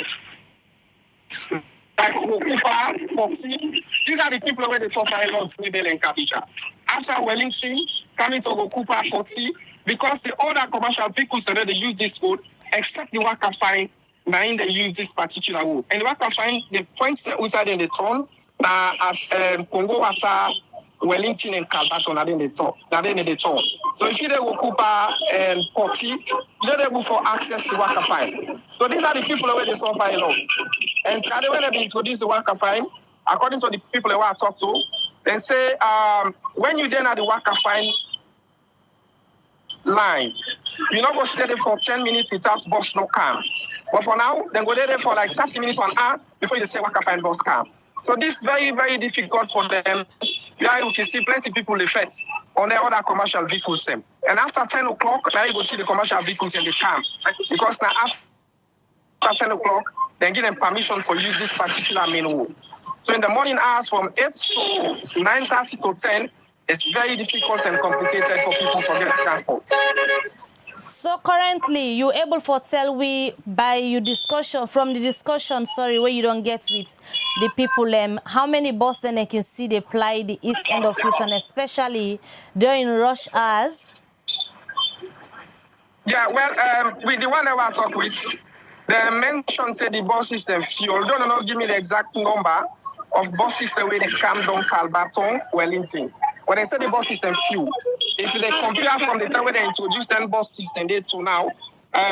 H: like Okupa, Foxy, these are the people where they suffer a lot, Middle and Capita. After Wellington, coming to Okupa, Foxy, because the other commercial vehicles that they use this road, except the Waka Fine, now they use this particular road. And the Waka Fine, the points that outside in the turn, at Congo Water, Wellington and Calbaton are in the turn. So if you go Okupa and Foxy, they're able for access to Waka Fine. So these are the people where they suffer a lot. And when they introduce the Waka Fine, according to the people who I talk to, they say when you then at the Waka Fine line, you're not going to stay there for 10 minutes without bus no come. But for now, they go there for like 30 minutes or an hour before you say Waka Fine bus come. So this is very, very difficult for them. Yeah, you can see plenty of people effect on their other commercial vehicles. And after 10 o'clock, now you go see the commercial vehicles in the camp. Because now after 10 o'clock, they give them permission for use this particular main road. So in the morning hours from 8 to 9:30 to 10, it's very difficult and complicated for people to get transport.
C: So currently, you able to tell we by your discussion, from the discussion, where you don't get with the people, how many buses then they can see they ply the east end of Freetown, especially during rush hours?
H: Yeah, well, with the one that I talk with, they mentioned say the bus system fuel. Don't know give me the exact number of bus system where they come down Calbaton, Wellington. When they say the bus system fuel, if they compare from the time when they introduced the bus system there to now,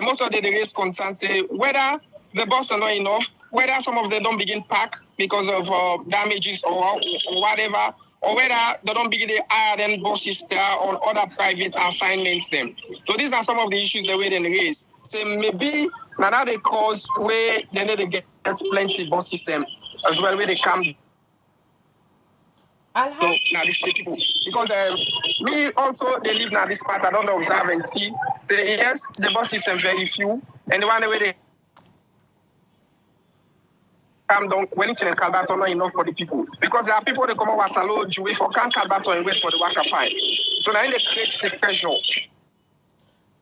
H: most of the race concerns say whether the bus are not enough, whether some of them don't begin pack because of damages or whatever,
F: or whether they don't begin to hire them bosses on other private assignments them. So these are some of the issues the way they raise. So maybe now they cause where they need to get plenty bus system as well where they come. So now these people because me also they live now this part I don't observe and see. So yes, the bus system very few and the one way they come down Wellington and Calbaton not enough for the people because there are people that come over Waterloo, Juwe for Can Calbaton and wait for the Waka Fine. So now they create the pressure.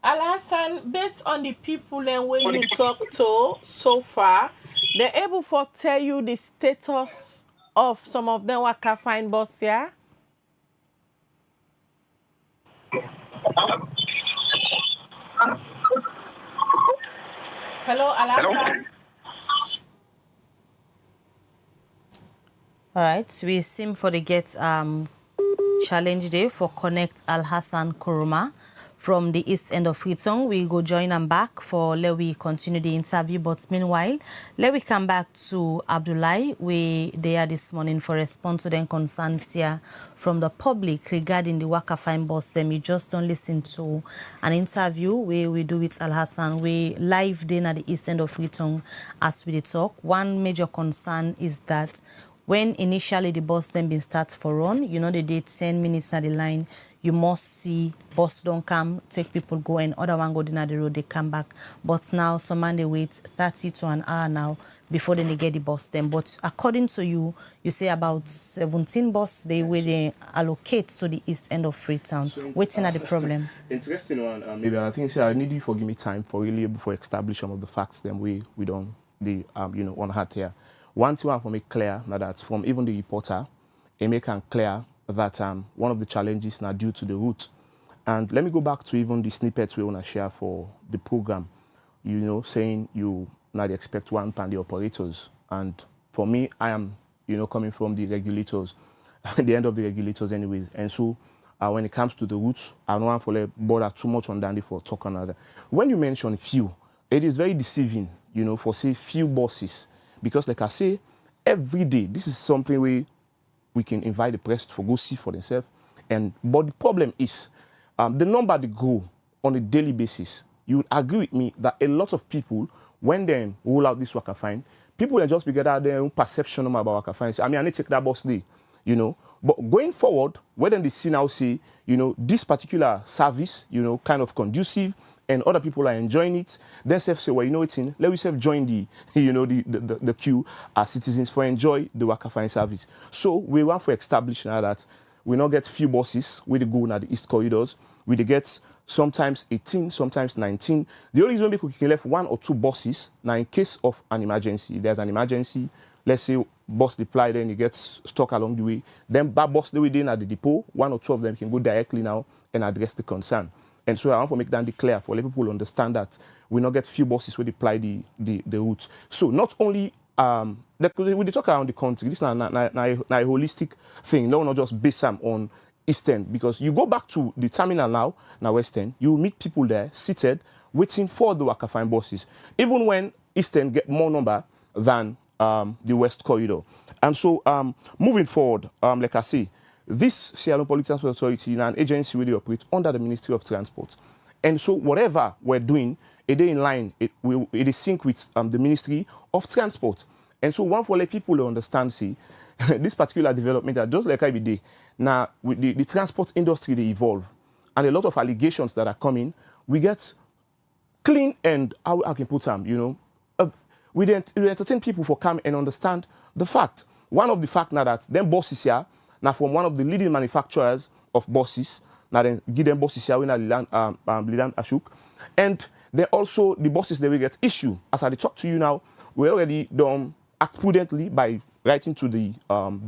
E: Al-Hassan, based on the people and when you talk to so far, they're able to tell you the status of some of them Waka Fine bus here? Hello, Al-Hassan.
C: All right, we seem for the get challenge day for Connect Al-Hassan Kuruma from the east end of Freetown. We go join them back for let we continue the interview. But meanwhile, let we come back to Abdullahi. We there this morning for response to the concerns here from the public regarding the Waka Fine bus. Them you just don't listen to an interview where we do with Al-Hassan. We live then at the east end of Freetown as we talk. One major concern is that when initially the bus then been start for run, you know they did 10 minutes at the line. You must see bus don't come, take people go, and other one go down the road, they come back. But now some man they wait 30 to an hour now before then they get the bus then. But according to you, you say about 17 bus they will they allocate to the east end of Freetown. So waiting at the problem.
L: Interesting one. Maybe I think I need you for give me time for really before establish some of the facts. Then we don't the on heart here. One thing I want to make clear now that from even the reporter, it make it clear that one of the challenges now due to the route. And let me go back to even the snippets we want to share for the program. Saying you now expect one pan the operators. And for me, I am, coming from the regulators, the end of the regulators anyways. And so when it comes to the routes, I don't want to bother too much on Dandy for talk another. When you mention few, it is very deceiving, for say few buses. Because like I say, every day, this is something we can invite the press to go see for themselves. But the problem is, the number they grow on a daily basis. You would agree with me that a lot of people, when they roll out this Waka Fine, people will just get out their own perception about Waka Fine. I need to take that bus day, But going forward, when they see now say, this particular service, kind of conducive, and other people are enjoying it, then say, well, it's in, let us join the, the queue as citizens for enjoy the Waka Fine service. So we want to establish now that we not get few buses with the go now the east corridors. We get sometimes 18, sometimes 19. The only reason we can left 1 or 2 buses now in case of an emergency. If there's an emergency, let's say bus deploy, then you get stuck along the way. Then that bus they will in at the depot, 1 or 2 of them can go directly now and address the concern. And so I want to make that declare for let people understand that we not get few buses where deploy the route. So not only when they talk around the country, this is not a holistic thing. No, not just based on Eastern, because you go back to the terminal now Western, you meet people there seated waiting for the Waka Fine buses, even when Eastern get more number than the West Corridor. And so moving forward, like I say, this Sierra Leone Public Transport Authority is an agency where they operate under the Ministry of Transport. And so whatever we're doing, it is in line, it is sync with the Ministry of Transport. And so one for let people understand, see, this particular development, just like every day, now with the transport industry, they evolve. And a lot of allegations that are coming, we get clean and, how I can put them, we entertain people for come and understand the fact. One of the fact now that them buses here, now from one of the leading manufacturers of buses, now then give them buses here, we now Lilan Ashok. And then also the buses they will get issue. As I talk to you now, we already done act prudently by writing to the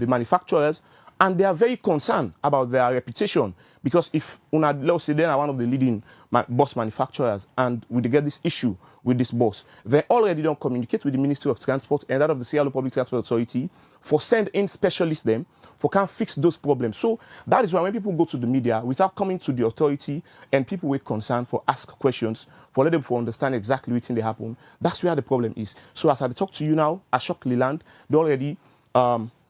L: manufacturers, and they are very concerned about their reputation, because if let's say they are one of the leading bus manufacturers and we get this issue with this bus, they already don't communicate with the Ministry of Transport and that of the Sierra Leone Public Transport Authority for send in specialists them for can fix those problems. So that is why when people go to the media without coming to the authority and people with concern for ask questions, for let them for understand exactly what they happen, that's where the problem is. So as I talk to you now, Ashok Leland, they already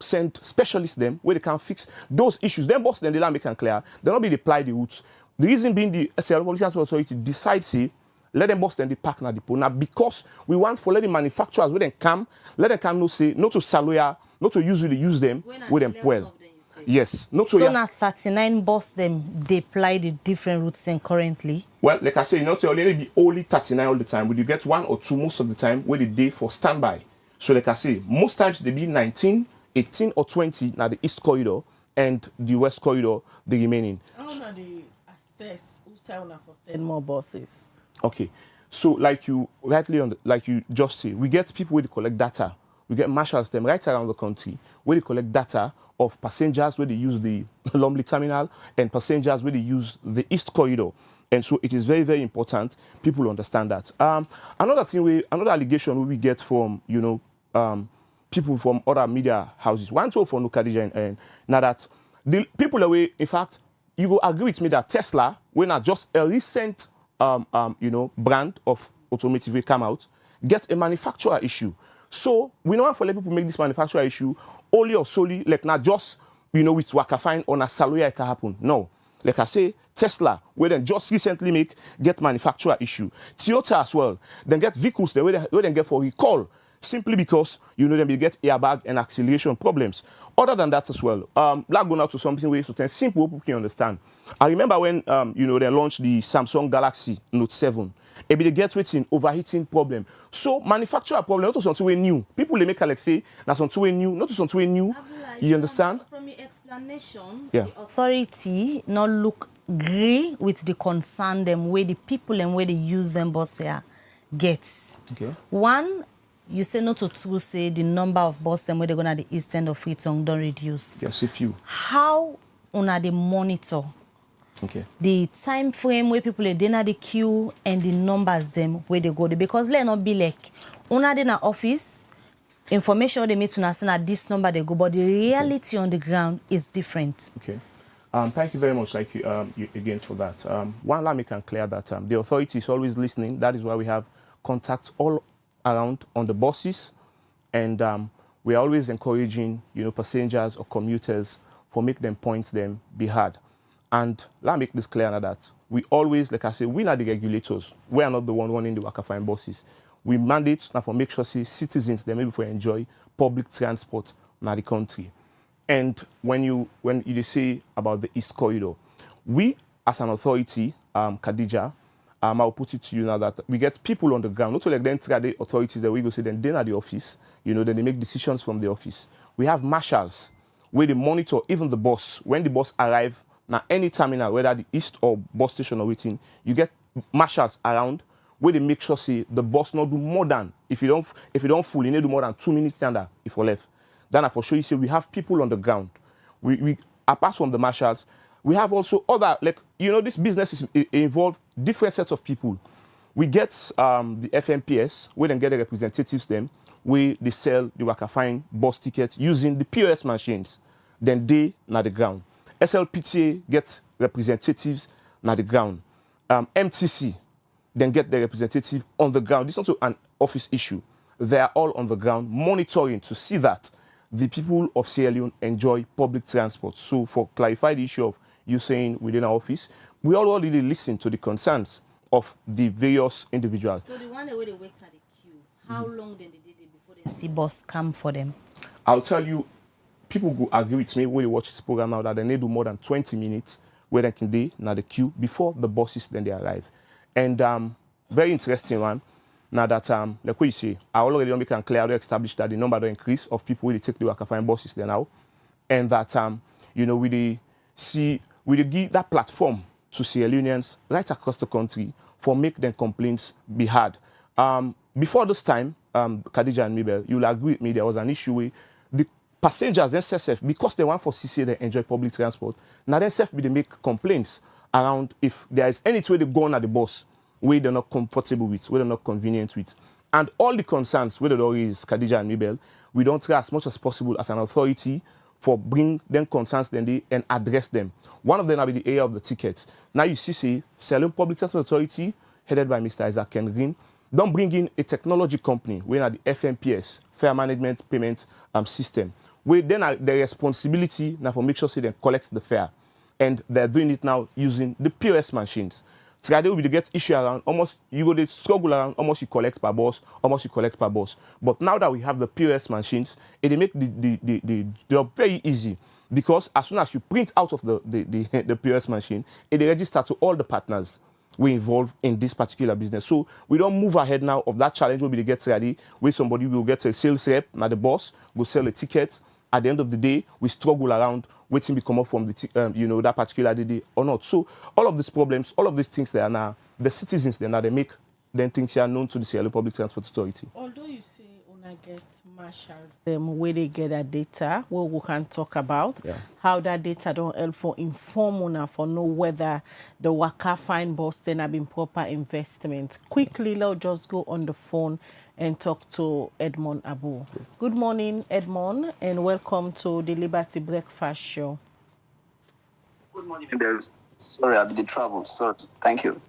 L: send specialists them where they can fix those issues. Then boss then they make and clear. They'll not be apply the routes. The reason being the Sierra Public Transport Authority decides say let them boss then they park na depot. Now because we want for let the manufacturers where they come, let them come no say not to Saloya, not to usually use them with them well. Yes, not to
C: so now 39 bus them they apply the different routes in currently.
L: Well, like I say, you know, to only be only 39 all the time, but you get 1 or 2 most of the time where the day for standby. So like I say, most times they be 19, 18 or 20 now the east corridor and the west corridor the remaining.
E: How do they assess who sign up for send more buses?
L: Okay, so like you rightly like you just say, we get people where they collect data. We get marshals them right around the country where they collect data of passengers where they use the Lumley terminal and passengers where they use the east corridor. And so it is very, very important people understand that. Another allegation we get from, you know, people from other media houses. One told for Nukadija and now that the people away, in fact, you will agree with me that Tesla, when not just a recent, you know, brand of automotive will come out, get a manufacturer issue. So we don't want to let people make this manufacturer issue only or solely, like not just, you know, with Waka Fine or a Saloya it can happen. No. Like I say, Tesla, where they just recently get manufacturer issue. Toyota as well, then get vehicles where they get for recall, simply because, you know, they get airbag and acceleration problems. Other than that as well, like going out to something where so simple people can understand. I remember when, you know, they launched the Samsung Galaxy Note 7. It be the get waiting, overheating problem. So manufacturer problem, not something we new. People they make like say that's something we new, not something we new. You understand?
C: From your explanation,
L: yeah.
C: The authority not look agree with the concern them where the people and where they use them bus here gets.
L: Okay.
C: One, you say not to two say the number of bus them where they gonna the east end of Freetown don't reduce.
L: Yes, a few.
C: How una they monitor?
L: Okay.
C: The time frame where people are in the queue and the numbers them where they go. Because let not be like una in the office, information they meet to us at this number they go, but the reality on the ground is different.
L: Okay. Thank you very much, like you again for that. One, let me can clear that the authority is always listening. That is why we have contacts all around on the buses, and we are always encouraging, you know, passengers or commuters for make them points them be heard. And let me make this clear now that we always, like I say, we are the regulators. We are not the one running the Waka Fine buses. We mandate now for make sure say citizens they maybe for enjoy public transport in the country. And when you say about the East Corridor, we as an authority, Khadija, I'll put it to you now that we get people on the ground, not only like then the authorities that we go say then they're at the office, you know, then they make decisions from the office. We have marshals where they monitor even the bus. When the bus arrive, now, any terminal, whether the east or bus station or waiting, you get marshals around where they make sure say the bus not do more than if you don't full, you need to do more than 2 minutes under if you left. Then I for sure you say we have people on the ground. We apart from the marshals, we have also other like you know this business is involve different sets of people. We get the FMPS where they get the representatives them where they sell the Waka Fine bus ticket using the POS machines. Then they na the ground. SLPTA gets representatives on the ground. MTC then get the representative on the ground. This is also an office issue. They are all on the ground monitoring to see that the people of Sierra Leone enjoy public transport. So for clarify the issue of you saying within our office, we all already listen to the concerns of the various individuals.
C: So the one where they wait at the queue, how long then they did it before they see bus come for them?
L: I'll tell you, people go agree with me when they watch this program now that they need to do more than 20 minutes where they can be in the queue before the buses then they arrive. And very interesting one. Now that like what you say, I already make and clearly establish that the number of increase of people who take the Waka Fine buses there now, and that you know we give that platform to Sierra Leoneans right across the country for make them complaints be heard. Before this time, Khadija and Mabel, you'll agree with me there was an issue where the passengers themselves, because they want for CCA they enjoy public transport, now themselves they make complaints around if there is any way they go on at the bus where they're not comfortable with, where they're not convenient with. And all the concerns, whether there is Khadija and Mabel, we don't try as much as possible as an authority for bring them concerns then they and address them. One of them will be the area of the tickets. Now you see, say, Sierra Leone Public Transport Authority, headed by Mr. Isaac Ken Green, don't bring in a technology company, where at the FMPS, Fair Management Payment System, We then are the responsibility now for make sure they collect the fare. And they're doing it now using the POS machines. Today we get issue around almost you go to struggle around almost you collect per bus, almost you collect per bus. But now that we have the POS machines, it make the job very easy because as soon as you print out of the POS machine, it registers to all the partners we involved in this particular business. So we don't move ahead now of that challenge where we get ready, where somebody will get a sales rep, now the boss will sell a ticket. At the end of the day, we struggle around waiting to come up from the that particular day or not. So all of these problems, all of these things, they are now the citizens. They make then things are known to the Sierra Leone Public Transport Authority.
E: Although you say una get marshals, them where they get that data, what we can talk about how that data don't help for inform una for know whether the Waka Fine bus then have been proper investment. Quickly, let's just go on the phone and talk to Edmond Abu. Good morning, Edmond, and welcome to the Liberty Breakfast Show.
M: Good morning. Sorry, I've been travel. Sorry. Thank you.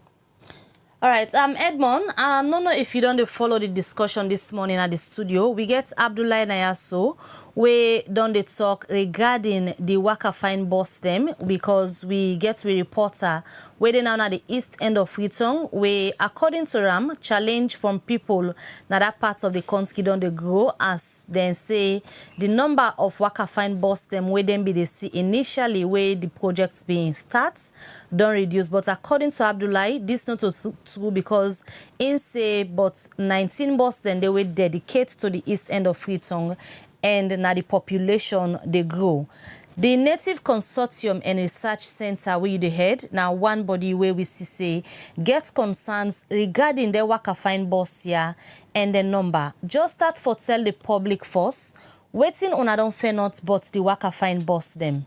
C: All right, Edmond, I don't know if you don't follow the discussion this morning at the studio. We get Abdullah Nayaso, we don't talk regarding the Waka Fine bus them because we get a reporter waiting now at the east end of Freetown, where according to Ram, challenge from people now that parts of the country don't they grow as then say the number of Waka Fine bus them where them be they see initially where the projects being starts don't reduce. But according to Abdullah, this not true because in say but 19 bus then they were dedicated to the east end of Freetown and now the population they grow. The Native Consortium and Research Center where you head now one body where we see say get concerns regarding the Waka Fine bus here and the number. Just start for tell the public force waiting on I don't fair not but the Waka Fine bus them.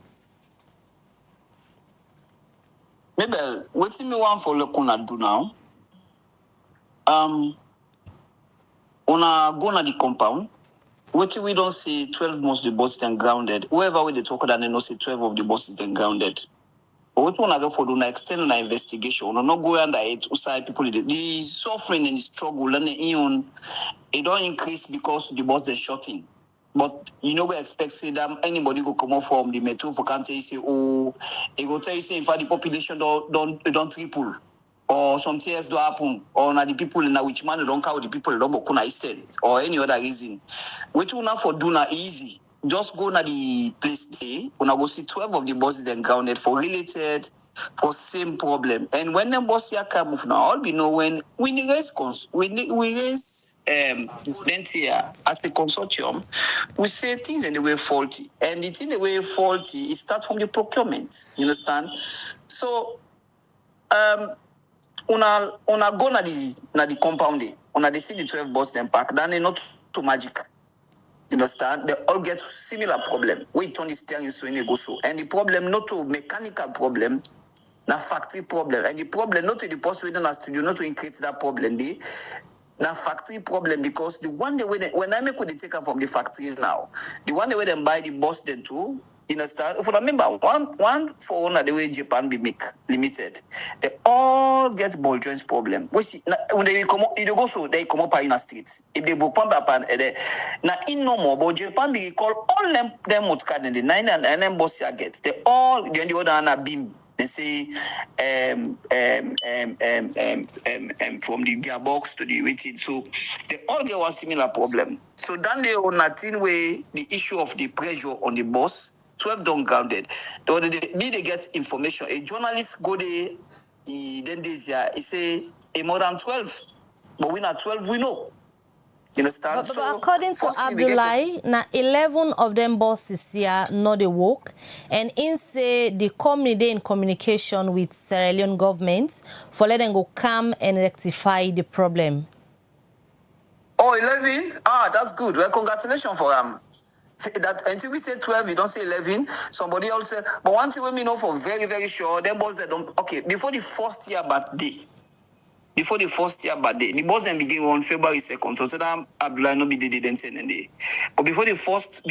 M: Maybe waiting me one for look on do now. Una go na the compound. What we don't see 12 months the buses then grounded. Whoever we they talk about they know say 12 of the buses then grounded. But what we go for do na extend na investigation. We not go under it outside people the suffering and the struggle and the ion it don't increase because the bus they shutting. But you know we expect say that anybody go come up from the metro for can't say oh it go tell you say in fact the population don't triple. Or some tears do happen, or na the people in which man don't count the people don't go instead, or any other reason. Which will not for do na easy. Just go na the place day, una go see 12 of the buses then grounded for related for same problem. And when the bus here come move now, all we know when we raise here as the consortium, we say things in the way faulty. And it's in the way faulty, it starts from the procurement. You understand? So Una go na the compound day. Una they see the 12 bus then park. Then they not too magic. You understand? They all get similar problem. We turn the steering so in go so. And the problem not to mechanical problem, na factory problem. And the problem not to the post within a studio, not to increase that problem. Na factory problem because the one day when I make what they take from the factory now, the one day when they buy the bus then too. You understand? If you remember, one for one the way Japan be make limited, they all get ball joints problem. When they come up, you go so they come up in a street. If they book pump up and now in no more, but Japan they call all them motorcars and the 9 and them bus here get. They all the other and a beam. They say from the gearbox to the waiting. So they all get one similar problem. So then they on a thing where the issue of the pressure on the bus. 12 don't grounded. They get information. A journalist go there, then this year, he say a more than 12. But we not 12, we know. You understand?
C: But according to Abdullah, now 11 of them buses here not they work. And in say the company in communication with Sierra Leone government for letting go come and rectify the problem.
M: Oh, 11? Ah, that's good. Well, congratulations for them. That until we say 12, we don't say 11. Somebody else said, but one thing we know for very, very sure, them boys that don't okay, before the first year birthday. The boss then begin on February 2nd. So that Abdullah no be the then 10 day. But before the first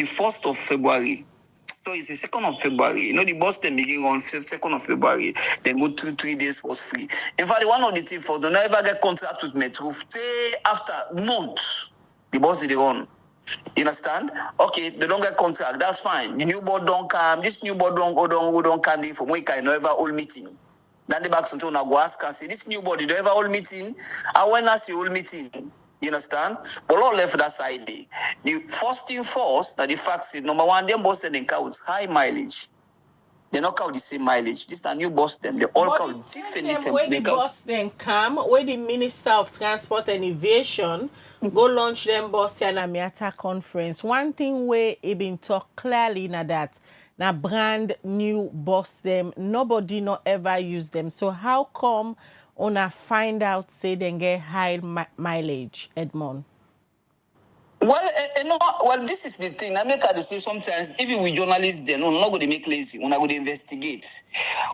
M: of February, so it's the 2nd of February. You know, the boss then begin on 2nd of February. Then go 2-3 days was free. In fact, the one of the team for don't ever get contract with Metro. Stay after months. The boss did it run. You understand? Okay, they don't get contract. That's fine. The new board don't come. This new board don't come from where can never hold meeting. Then the back until now go ask and say this new board you don't ever hold meeting. I when I see hold meeting. You understand? But all left that side. The first thing first, that the facts is number one, them bosses they count high mileage. They not count the same mileage. This is a new boss them. They all count different.
E: Where the boss then come, where the Minister of Transport and Aviation go launch them boss and a Miata conference. One thing where it been talk clearly na that na brand new boss them. Nobody not ever use them. So how come una find out say they get high mileage, Edmond?
M: Well, this is the thing. I make her say sometimes, even with journalists, they're not going to make lazy. We're not going to investigate.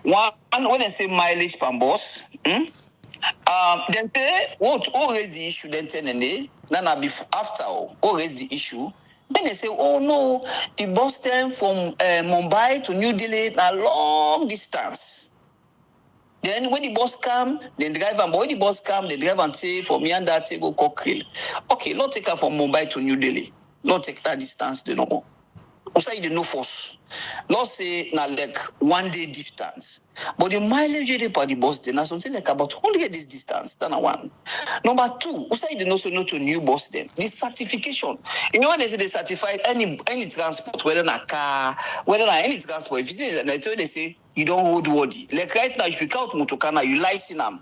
M: One, when they say mileage per bus, then they what raise the issue, then after all raise the issue. Then they say, oh no, the bus time from Mumbai to New Delhi a long distance. Then when the bus come, then drive and when the bus come, the driver and say for me and that go Cockrell. Okay, not take her from Mumbai to New Delhi. Not take that distance, they know. Also, you no force. Not say na like 1 day distance. But the mileage you per the bus, then something like about 100 this distance. That's one. Number two, also you know so not to new bus then. This certification. You know when they say they certify any transport, whether na car, whether na any transport. If you see they say you don't hold body. Like right now, if you count Motokana, you license them.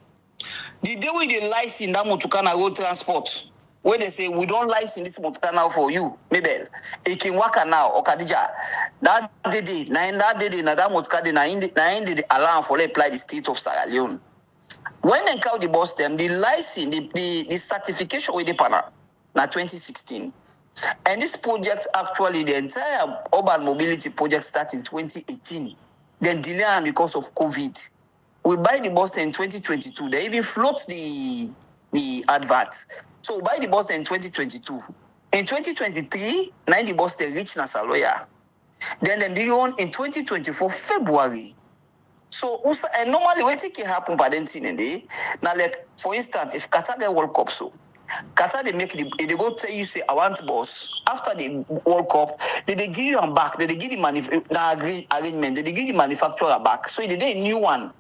M: The day when they license that Motokana road transport, where they say we don't license this Motokana for you, maybe it can work now or Kadija. That day, na that Motokana na in the alarm for apply the state of Sierra Leone. When they count the bus them, the license, the certification with the panel, na 2016. And this project actually the entire urban mobility project started in 2018. Then delay because of COVID. We buy the bus in 2022. They even float the advert. So we buy the bus in 2022. In 2023, 90 bus they reach Nasaloya. Then they begin on in 2024 February. So and normally what can happen by then in day. Now like for instance, if Qatar get World Cup so. Qatar they go tell you say I want bus after the World Cup they give you a back they give the arrangement they give the manufacturer back so they a new one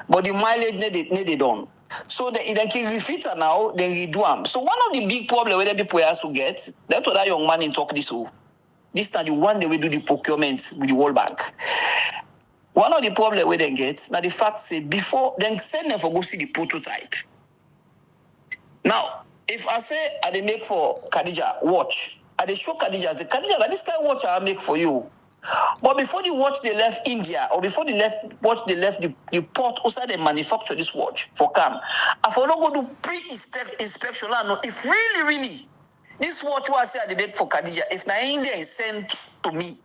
M: but the mileage they done so they can refit now they redo them. So one of the big problems where people has to get that's what that young man in talk this time the one they will do the procurement with the World Bank. One of the problems where they get now the fact say before then send them for go see the prototype. Now if I say I they make for Khadija watch, I they show Khadija, I say Khadija, this kind of watch I make for you. But before the watch they left India, or before they left the port outside they manufacture this watch for cam. I for not go do pre-inspection. I know if really this watch was I they make for Khadija, if na India is sent to me,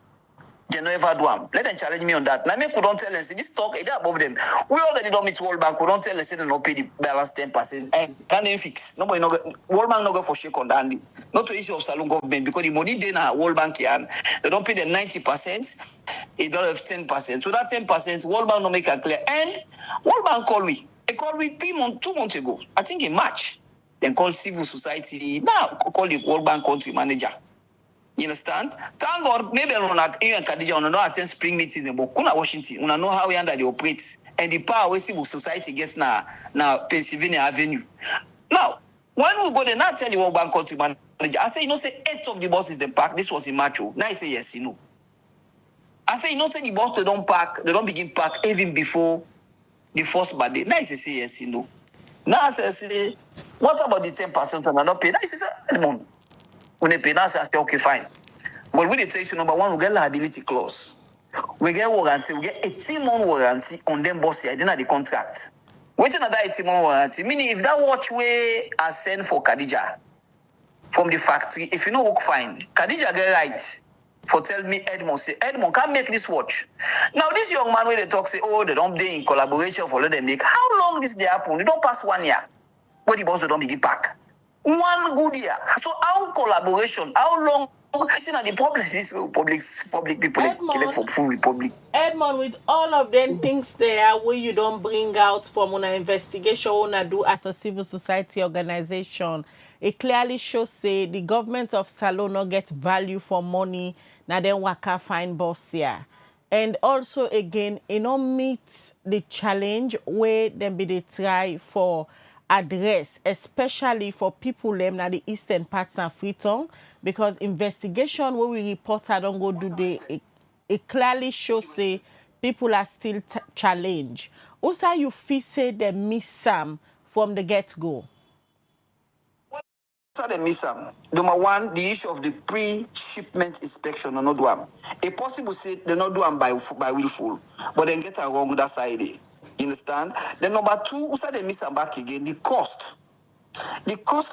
M: they never do them. Let them challenge me on that. Now, me could don't tell them, say, this talk, it's above them. We already don't meet World Bank, we don't tell them, say, they don't pay the balance 10%. And can't even fix. Nobody no World Bank no go for shake on that. Not to issue of saloon government, because the money they na World Bank here, they don't pay the 90%, they don't have 10%. So that 10%, World Bank no make it clear. And World Bank called me. They called me 2 months ago, I think in March. Then called civil society, now call the World Bank country manager. You understand? Thank God, maybe you and Khadija know attend spring meetings in Bokuna, Washington. You know how we under they operate. And the power we civil society gets now Pennsylvania Avenue. Now, when we go there, now tell the World Bank country manager, I say, say 8 of the buses they park. This was in March. Now I say, yes, I say, say the bus they don't park, they don't begin park even before the first birthday. Now I say, yes, Now I say, what about the 10% I'm not paying? Now I say, when they pay now, I say, okay, fine. But we tell you, number one, we get liability clause. We get warranty. We get 18-month warranty on them buses. I didn't have the contract. Waiting at that 18-month warranty. Meaning, if that watch way I send for Khadija from the factory, if you know work fine, Khadija get right for tell me Edmond, say, Edmond, can't make this watch. Now, this young man where they talk, say, oh, they don't be in collaboration for let them make. How long this they happen? They don't pass 1 year. Where the boss don't begin pack. 1 good year. So how collaboration? How long? See now the problem is public people collect for full republic.
E: Edmond, with all of them things there where you don't bring out from an investigation or do as a civil society organization, it clearly shows say the government of Salono get value for money now then Waka Fine Buses here. And also again, meet the challenge where them be they try for address, especially for people them na the eastern parts of Freetown, because investigation where we report I don't go do it clearly shows say people are still challenged. Also, you feel say they miss some from the get-go.
M: They miss some. Number one, the issue of the pre-shipment inspection or not do them. It possible say they not do them by willful, but then get a wrong that side. You understand? Then number two, also they miss them back again. The cost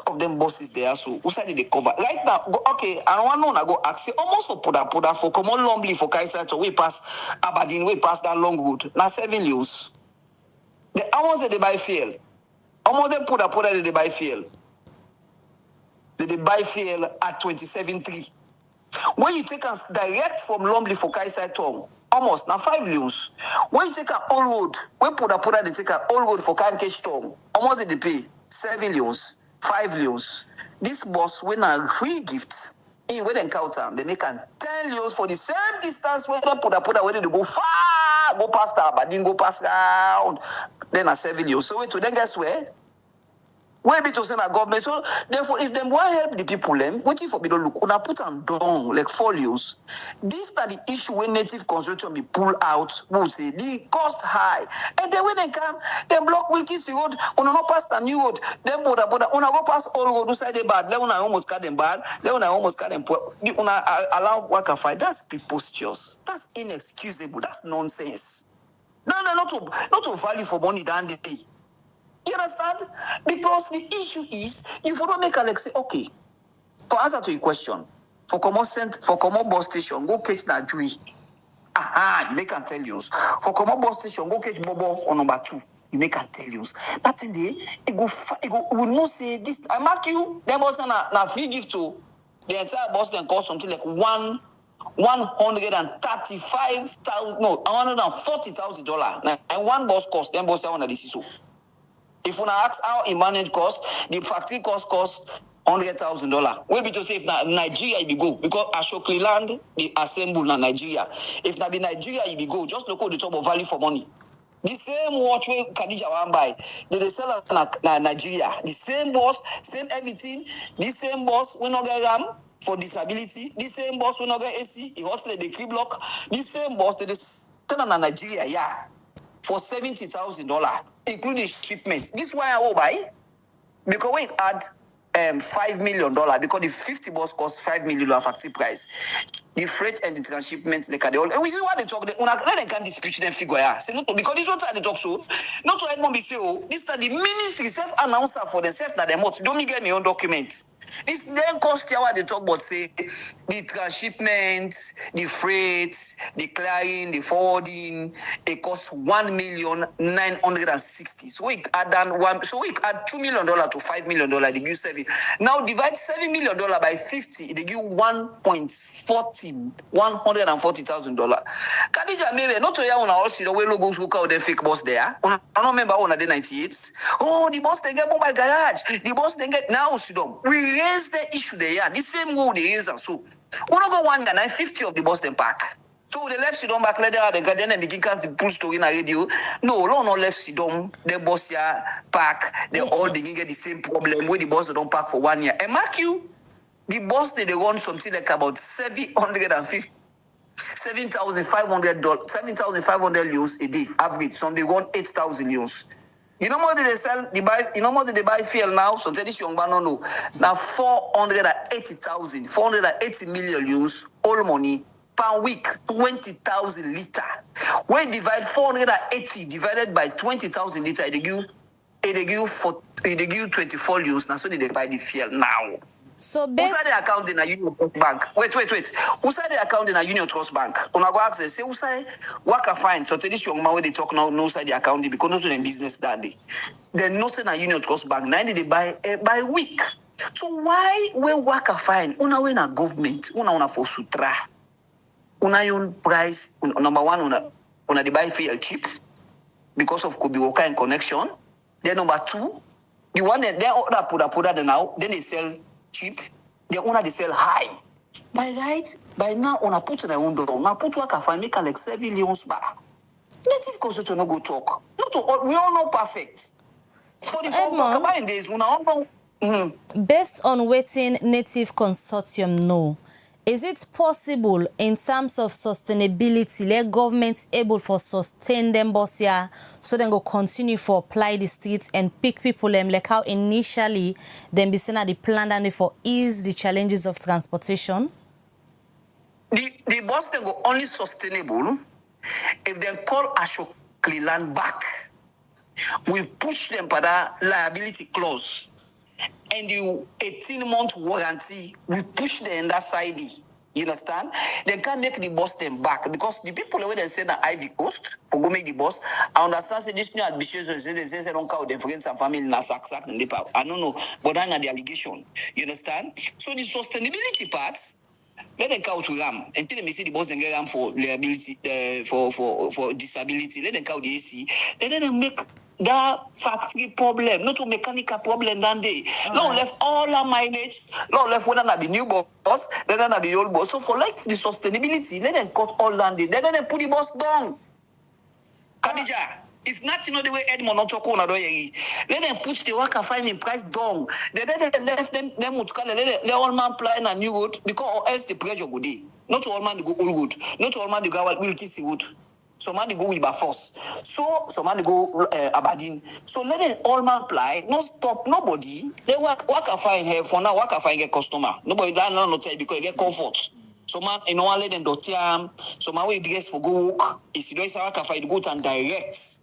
M: of them buses there, so who said they cover right now? Okay, and one I go ask almost for Poda for common Lumbly for Kaiser to way past Aberdeen, way past that long road. Now 7 years. The almost they buy fuel. Almost them Poda they buy fuel. They buy fuel at 27.3. When you take us direct from Lumbly for Kaiser Tom, almost now 5 years. When you take an old road, when Poda they take an old road for Kankage Tom, almost they pay 7 years, 5 years. This boss when a free gift in when encounter they make an 10 years for the same distance when they Poda where they go far, go past that, but didn't go past round. Then a 7 years. So wait to then guess where? Where be to send a government? So therefore, if them want help the people, them waiting for me to look, una put them down like folios. This are the issue when native construction be pull out. We'll say the cost high, and then when they come, they block Wilkins Road. Una not pass the new road. Then Una go pass all road inside the bad. Then una almost cut them bad. Then una almost cut them poor. Una allow Waka Fine. That's preposterous. That's inexcusable. That's nonsense. No, not to value for money than the day. You understand? Because the issue is, you forgot make Alex say, okay, for answer to your question, for common bus station, go catch that Jui. Aha, you make and tell you. For common bus station, go catch Bobo on number 2. You make and tell you. That in the it will not say this. I mark you, that bus na free gift to the entire bus can cost something like $140,000. And one bus cost, then bus one this so. If you ask how it managed cost, the factory cost $100,000. Will be to say if Nigeria you go because Ashokli land the assemble na Nigeria. If na be Nigeria you go, just look at the top of value for money. The same watch where Khadija wan buy, they sell na Nigeria. The same boss, same everything. The same boss we no get RAM for disability. The same boss we no get AC. He hustle the key block. The same boss they sell na Nigeria, yeah, for $70,000, including shipment. This one I will buy because we add $5 million because the 50 bus costs $5 million factory price. The freight and the transshipment, like they all. And we see what they talk. They can't dispute them figure. Yeah, say not because this one they talk so. Not to everyone be say oh, this is the ministry self announcer for themselves that they must don't me get me own document. This then cost here what they talk about say the transshipment, the freight, the clearing, the forwarding. It costs $1,960,000. So we add $2 million to $5 million. They give $7. Now divide $7 million by 50. They give $140,000. Khadija maybe not to ya una all see the way logos look out the fake boss there. I don't remember on the 98. Oh, the boss they get mobile garage. The boss they get now Sidom. We raise the issue there. The same way they raise and so. We don't go 150 of the boss then pack. So the left Sidom back later the garden and begin to pull story in a radio. No left Sidom. The boss here pack. They all they get the same problem where the boss they don't pack for 1 year. And mark you. The boss they run something like about $7,500, $7,500 a day average. Some they run 8,000 euros. You know what they sell? They buy. You know what they buy fuel now? So tell this young man no. Now 480 million euros all money per week, 20,000 liter. When divide 480 divided by 20,000 liter, they give 24 euros. Now so they buy the fuel now.
C: So
M: who's the account in a Union Trust Bank? Wait. Who's the account in a Union Trust Bank? Una go ask them, say who's Waka Fine. So tell this young man where they talk now, no side the account because no in business that day. Then no send a Union Trust Bank. Now they buy by week. So why when Waka Fine? Una when a government, una for sutra. Una own price. Number one, una they buy fuel cheap because of Kobi Waka and connection. Then number two. The one that they order put now, then they sell cheap. The owner they sell high. By now, on a put in the own door. Now put Waka Fine make like 7 million bar. Native consultant no go talk. We all know perfect. For the phone days, we all know.
C: Based on waiting Native Consortium know, is it possible in terms of sustainability, let government able for sustain them bus here so then go continue for apply the streets and pick people them like how initially them be seen at the plan and for ease the challenges of transportation?
M: The bus then go only sustainable if they call Ashokli land back. We push them for that liability clause. And the 18-month warranty, we push them in that side. You understand? They can't make the bus them back because the people where they say that Ivy Coast for go make the bus, I understand say this new administration they don't count their friends and family in a sack and the power. I don't know, but that's not the allegation. You understand? So the sustainability part, let them count to RAM until they say the bus then get RAM for liability for disability. Let them count the AC. Then let them make that factory problem, not a mechanical problem that day. No left all our mileage, no left whether not be new bus, then not be old bus. So for like the sustainability, let them cut all that day. Then put the bus down. Khadija, if not, you know the way Edmond not talk on a let them put the Waka Fine in price down. Then they left them would call let all man plying a new road because or else the pressure go day. Not all man to go old wood, not all man to go will kiss the wood. Some man go with by force. So some man go Aberdeen. So let them all man apply. No stop nobody. They Waka Fine here for now. Waka Fine get customer. Nobody that not tell because you get comfort. So man, you know, let them do time. So man, we dress for go work. If you don't say Waka Fine, go and direct.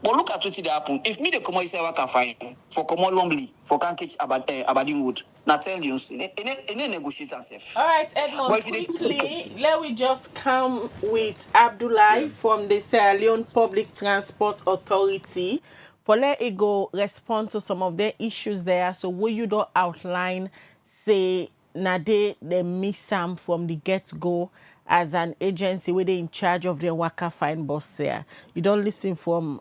M: But look at what that happen. If me the come say Waka Fine for come on Lonely for can catch Aberdeen wood. Now tell you, any negotiate yourself.
E: All right, Edmond, quickly, let we just come with Abdullah from the Sierra Leone Public Transport Authority for let it go respond to some of the issues there. So will you don't outline, say, Nade, they miss some from the get-go as an agency where they in charge of the Waka Fine bus there. You don't listen from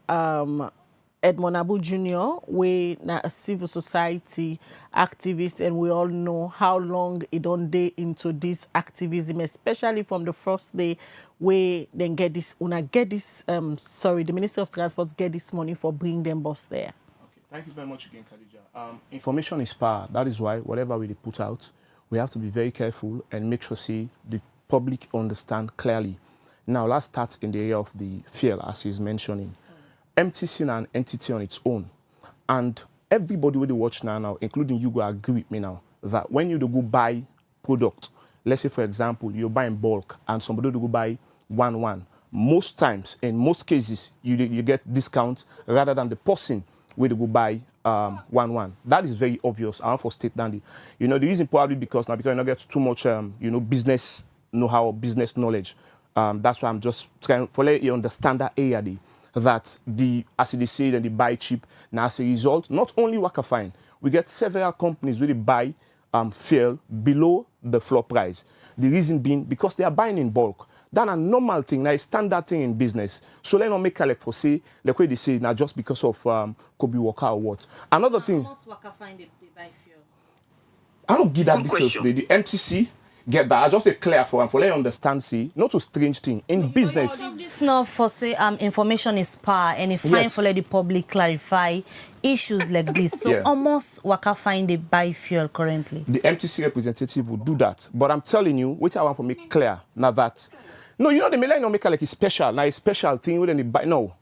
E: Edmond Abu Jr., we na a civil society activist, and we all know how long it don't day into this activism, especially from the first day we then get this, the Minister of Transport get this money for bringing them bus there.
L: Okay, thank you very much again, Khadija. Information is power. That is why whatever we put out, we have to be very careful and make sure see the public understand clearly. Now let's start in the area of the fuel, as he's mentioning. MTC is an entity on its own. And everybody will watch now, including you, will agree with me now, that when you go buy product, let's say, for example, you're buying bulk and somebody will go buy 1-1. Most times, in most cases, you get discount rather than the person will go buy 1-1. That is very obvious. I want for state dandy. You know, the reason probably because you don't get too much, business know-how, business knowledge. That's why I'm just trying to let you understand that area that as they say, that they buy cheap. Now, as a result, not only Waka Fine, we get several companies really buy fuel below the floor price. The reason being because they are buying in bulk. That's a normal thing, a standard thing in business. So let's not make like for say, like what they say, now just because of Kobe Waka or what. Another thing.
C: Waka Fine they buy fuel?
L: I don't give that details today. The MTC. Get that. I just declare for them for let you understand. See, not a strange thing in business.
C: This not for say information is power, and if fine for let the public clarify issues like this. So almost Waka Fine they buy fuel currently.
L: The MTC representative will do that, but I'm telling you, which I want to make clear now that no, you know the Milan make like a special, now a special thing when they buy. No,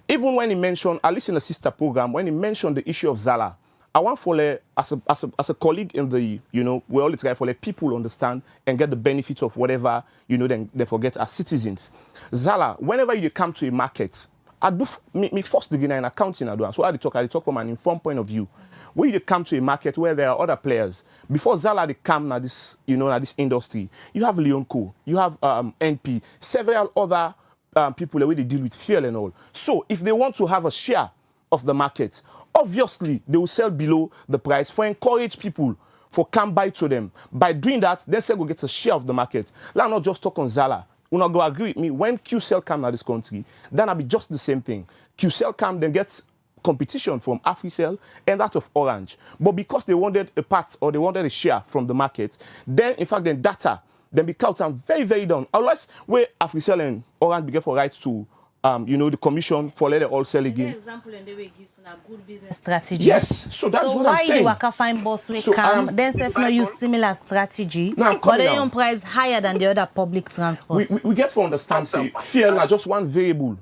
L: even when he mentioned, at least in the sister program, when he mentioned the issue of Zala. I want for as a colleague in the, we all try for people understand and get the benefits of whatever, then they forget as citizens. Zala, whenever you come to a market, I do me first degree in accounting. So I talk from an informed point of view. When you come to a market where there are other players, before Zala they come now this, this industry, you have Leonco, you have NP, several other people where they deal with fuel and all. So if they want to have a share of the market, obviously they will sell below the price for encourage people for come buy to them. By doing that, then say go get a share of the market. Let's not just talk on Zala. You not go agree with me. When QCell come to this country, then I'll be just the same thing. QCell come then gets competition from Africell and that of Orange. But because they wanted a part or they wanted a share from the market, then in fact, then data, then be cut down very, very down. Unless where Africell and Orange began for rights to, the commission for let it all sell again.
C: Example, and they will give a good business strategy.
L: Yes, so that's what I'm saying.
C: So why the Waka Fine Bus will come, then self no use similar strategy, but they own price higher than the other public transport.
L: We get to understand, say, fuel are just one variable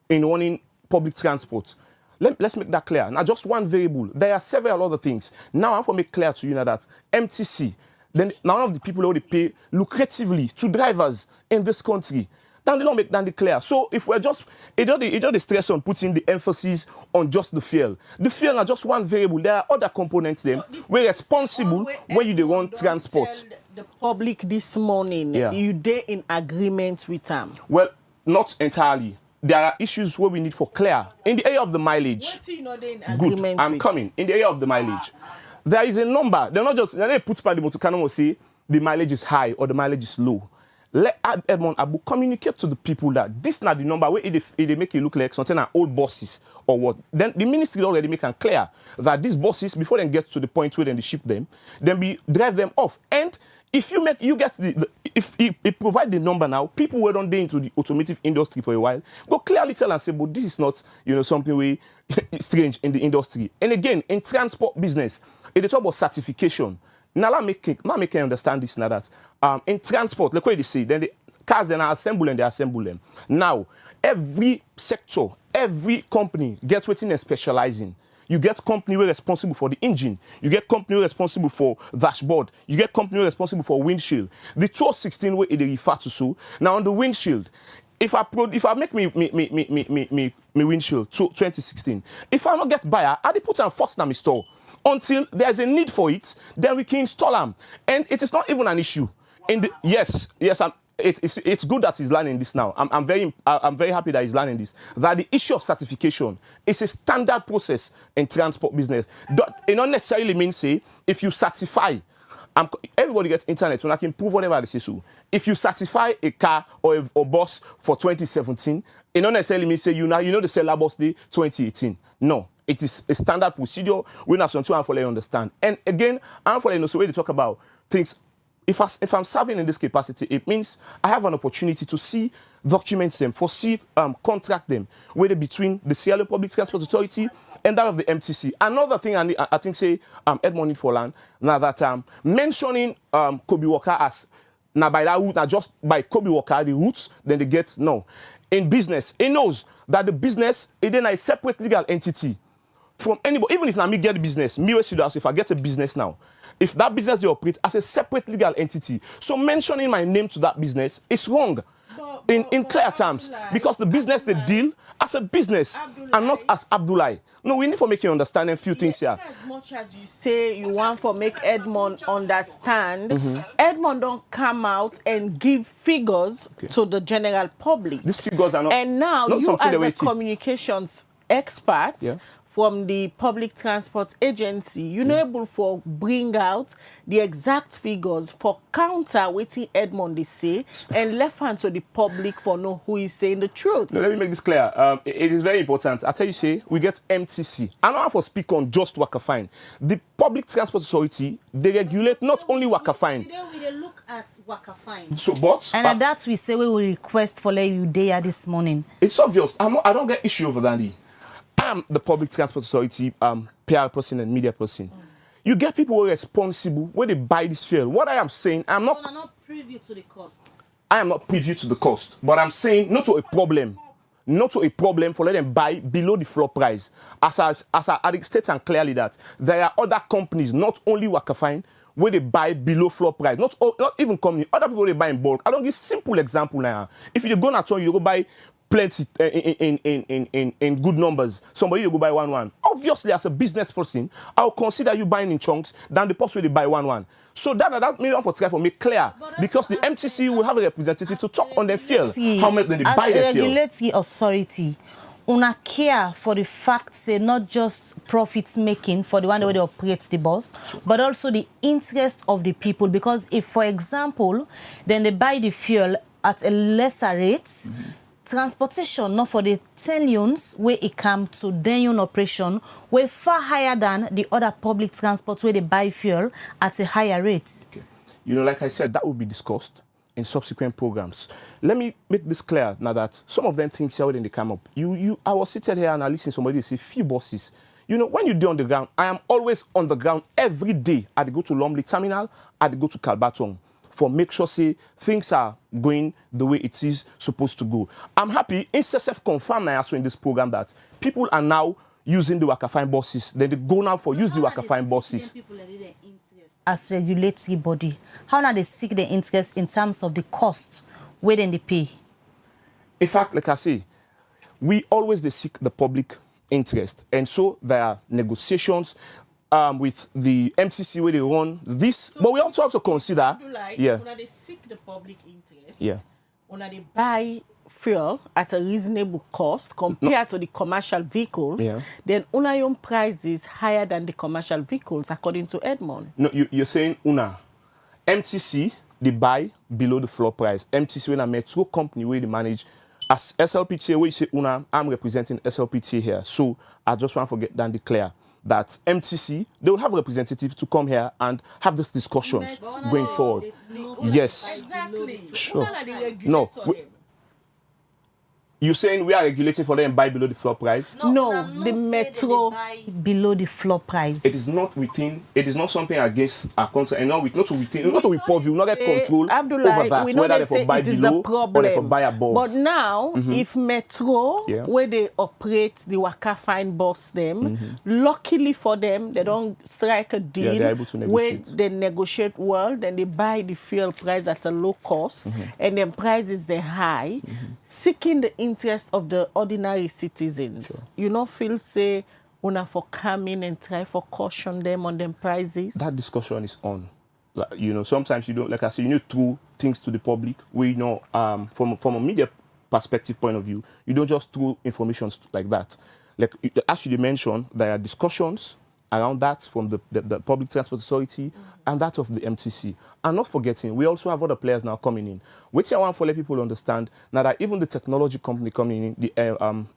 L: in running public transport. Let's make that clear. Now, just one variable. There are several other things. Now, I want to make clear to you now that MTC, then none of the people who they pay lucratively to drivers in this country, then they don't make that clear. So if we're just, it just the stress on putting the emphasis on just the fuel. The fuel are just one variable. There are other components then. We're responsible when you run transport.
E: The public this morning, you they in agreement with them?
L: Well, not entirely. There are issues where we need for clear. In the area of the mileage.
E: What you know they in
L: Good,
E: agreement
L: I'm
E: with?
L: coming. In the area of the mileage. There is a number. They're not just, they put by the motor say the mileage is high or the mileage is low. Let Edmond Abu communicate to the people that this is not the number where they make it look like something like old buses or what. Then the ministry already make it clear that these buses, before they get to the point where they ship them, then we drive them off. And if you get if it provide the number now, people who don't into the automotive industry for a while, go clearly tell and say, but this is not, something way strange in the industry. And again, in transport business, they talk about certification. Now, let me understand this now that in transport, like what they say, then the cars then are assembled and they assemble them. Now, every sector, every company gets within and specializing. You get company who are responsible for the engine. You get company who are responsible for dashboard. You get company who are responsible for windshield. The 2016 way they refer to so. Now on the windshield, if I make me windshield 2016, if I not get buyer, I put them first in my store. Until there's a need for it, then we can install them. And it is not even an issue. Yes, it's good that he's learning this now. I'm very happy that he's learning this. That the issue of certification is a standard process in transport business. It not necessarily means, say, if you certify, everybody gets internet, so I can prove whatever they say so. If you certify a car or a bus for 2017, it not necessarily means, say, you know the seller bus day 2018. No. It is a standard procedure. We're not something I'm for you understand. And again, I'm for you know, so when they talk about things, if I'm serving in this capacity, it means I have an opportunity to see, document them, contract them, whether between the Sierra Leone Public Transport Authority and that of the MTC. Another thing I think say Edmond need for land, now that mentioning Kobe Walker as now by that route, now just by Kobe Walker, the routes, then they get no. In business, it knows that the business is then a separate legal entity. From anybody, even if I get a business, if I get a business now, if that business they operate as a separate legal entity, so mentioning my name to that business is wrong in clear terms, because the business they deal as a business and not as Abdullah. No, we need to make you understand a few things here.
E: As much as you say you want to make Edmond understand, Edmond don't come out and give figures to the general public.
L: These figures are not.
E: And now
L: not
E: you as a communications expert, from the public transport agency, you're not able to bring out the exact figures for counter waiting Edmond they say and left hand to the public for know who is saying the truth.
L: No, let me make this clear. It is very important. I tell you, say we get MTC. I don't have to speak on just Waka Fine. The Public Transport Authority, they regulate not only Waka Fine.
C: Today we look at Waka Fine.
L: So, and
C: that we say we will request for you there this morning.
L: It's obvious. I don't get issue over that. I'm the Public Transport Authority PR person and media person. You get people who are responsible when they buy this fuel. What I am saying, I'm not
C: privy to the cost.
L: I am not privy to the cost, but I'm saying not to a problem for letting them buy below the floor price. As I state and clearly that there are other companies, not only Waka Fine, where they buy below floor price. Not even company. Other people they buy in bulk. I don't give simple example now. If you go to you go buy plenty in good numbers. Somebody you go buy 1-1. Obviously, as a business person, I'll consider you buying in chunks than the person they buy 1-1. So that may for try for me clear, because the MTC will have a representative to talk on their fuel. How much they buy their fuel.
C: As a regulatory authority, una care for the fact say not just profits making for the one way they operate the bus, but also the interest of the people. Because if, for example, then they buy the fuel at a lesser rate, transportation not for the 10 units where it come to den operation way far higher than the other public transport where they buy fuel at a higher rate.
L: Okay. You know, like I said, that will be discussed in subsequent programs. Let me make this clear now that some of them things here when they come up. I was sitting here and I listened to somebody say few buses. You know, when you do on the ground, I am always on the ground every day. I go to Lumley Terminal, I go to Calbaton for make sure say things are going the way it is supposed to go. I'm happy, NCSF confirmed now also in this program that people are now using the Waka Fine buses. Then they go now for use the Waka Fine buses.
C: As regulatory body, how now they seek the interest in terms of the cost where then they pay?
L: In fact, like I say, we always they seek the public interest, and so there are negotiations with the MTC where they run this, so but we also have to consider,
E: when they seek the public interest, when they buy fuel at a reasonable cost compared to the commercial vehicles, then your price is higher than the commercial vehicles, according to Edmond.
L: No, you're saying MTC, they buy below the floor price. MTC, when a metro company where they manage, as SLPTA, where you say I'm representing SLPTA here. So I just want to get that declare that MTC, they will have representatives to come here and have these discussions going forward. Yes.
E: Exactly.
L: Sure. No. You're saying we are regulating for them buy below the floor price?
E: No, the metro
C: buy below the floor price.
L: It is not within. It is not something against our control, and not to report. You not get control over that. Whether they buy below or they buy above.
E: But now, if metro where they operate the Waka Fine bus them, luckily for them, they don't strike a deal
L: they're able to negotiate.
E: where they negotiate well. Then they buy the fuel price at a low cost, and then prices they high, seeking the interest of the ordinary citizens.
L: Sure.
E: You not feel say una for come in and try for caution them on them prices?
L: That discussion is on. Like, you know, sometimes you don't, like I say, you need to throw things to the public. We know from a media perspective point of view, you don't just throw information like that. Like as you mentioned, there are discussions around that from the Public Transport Authority and that of the MTC. And not forgetting, we also have other players now coming in. Which I want to let people understand now that even the technology company coming in, the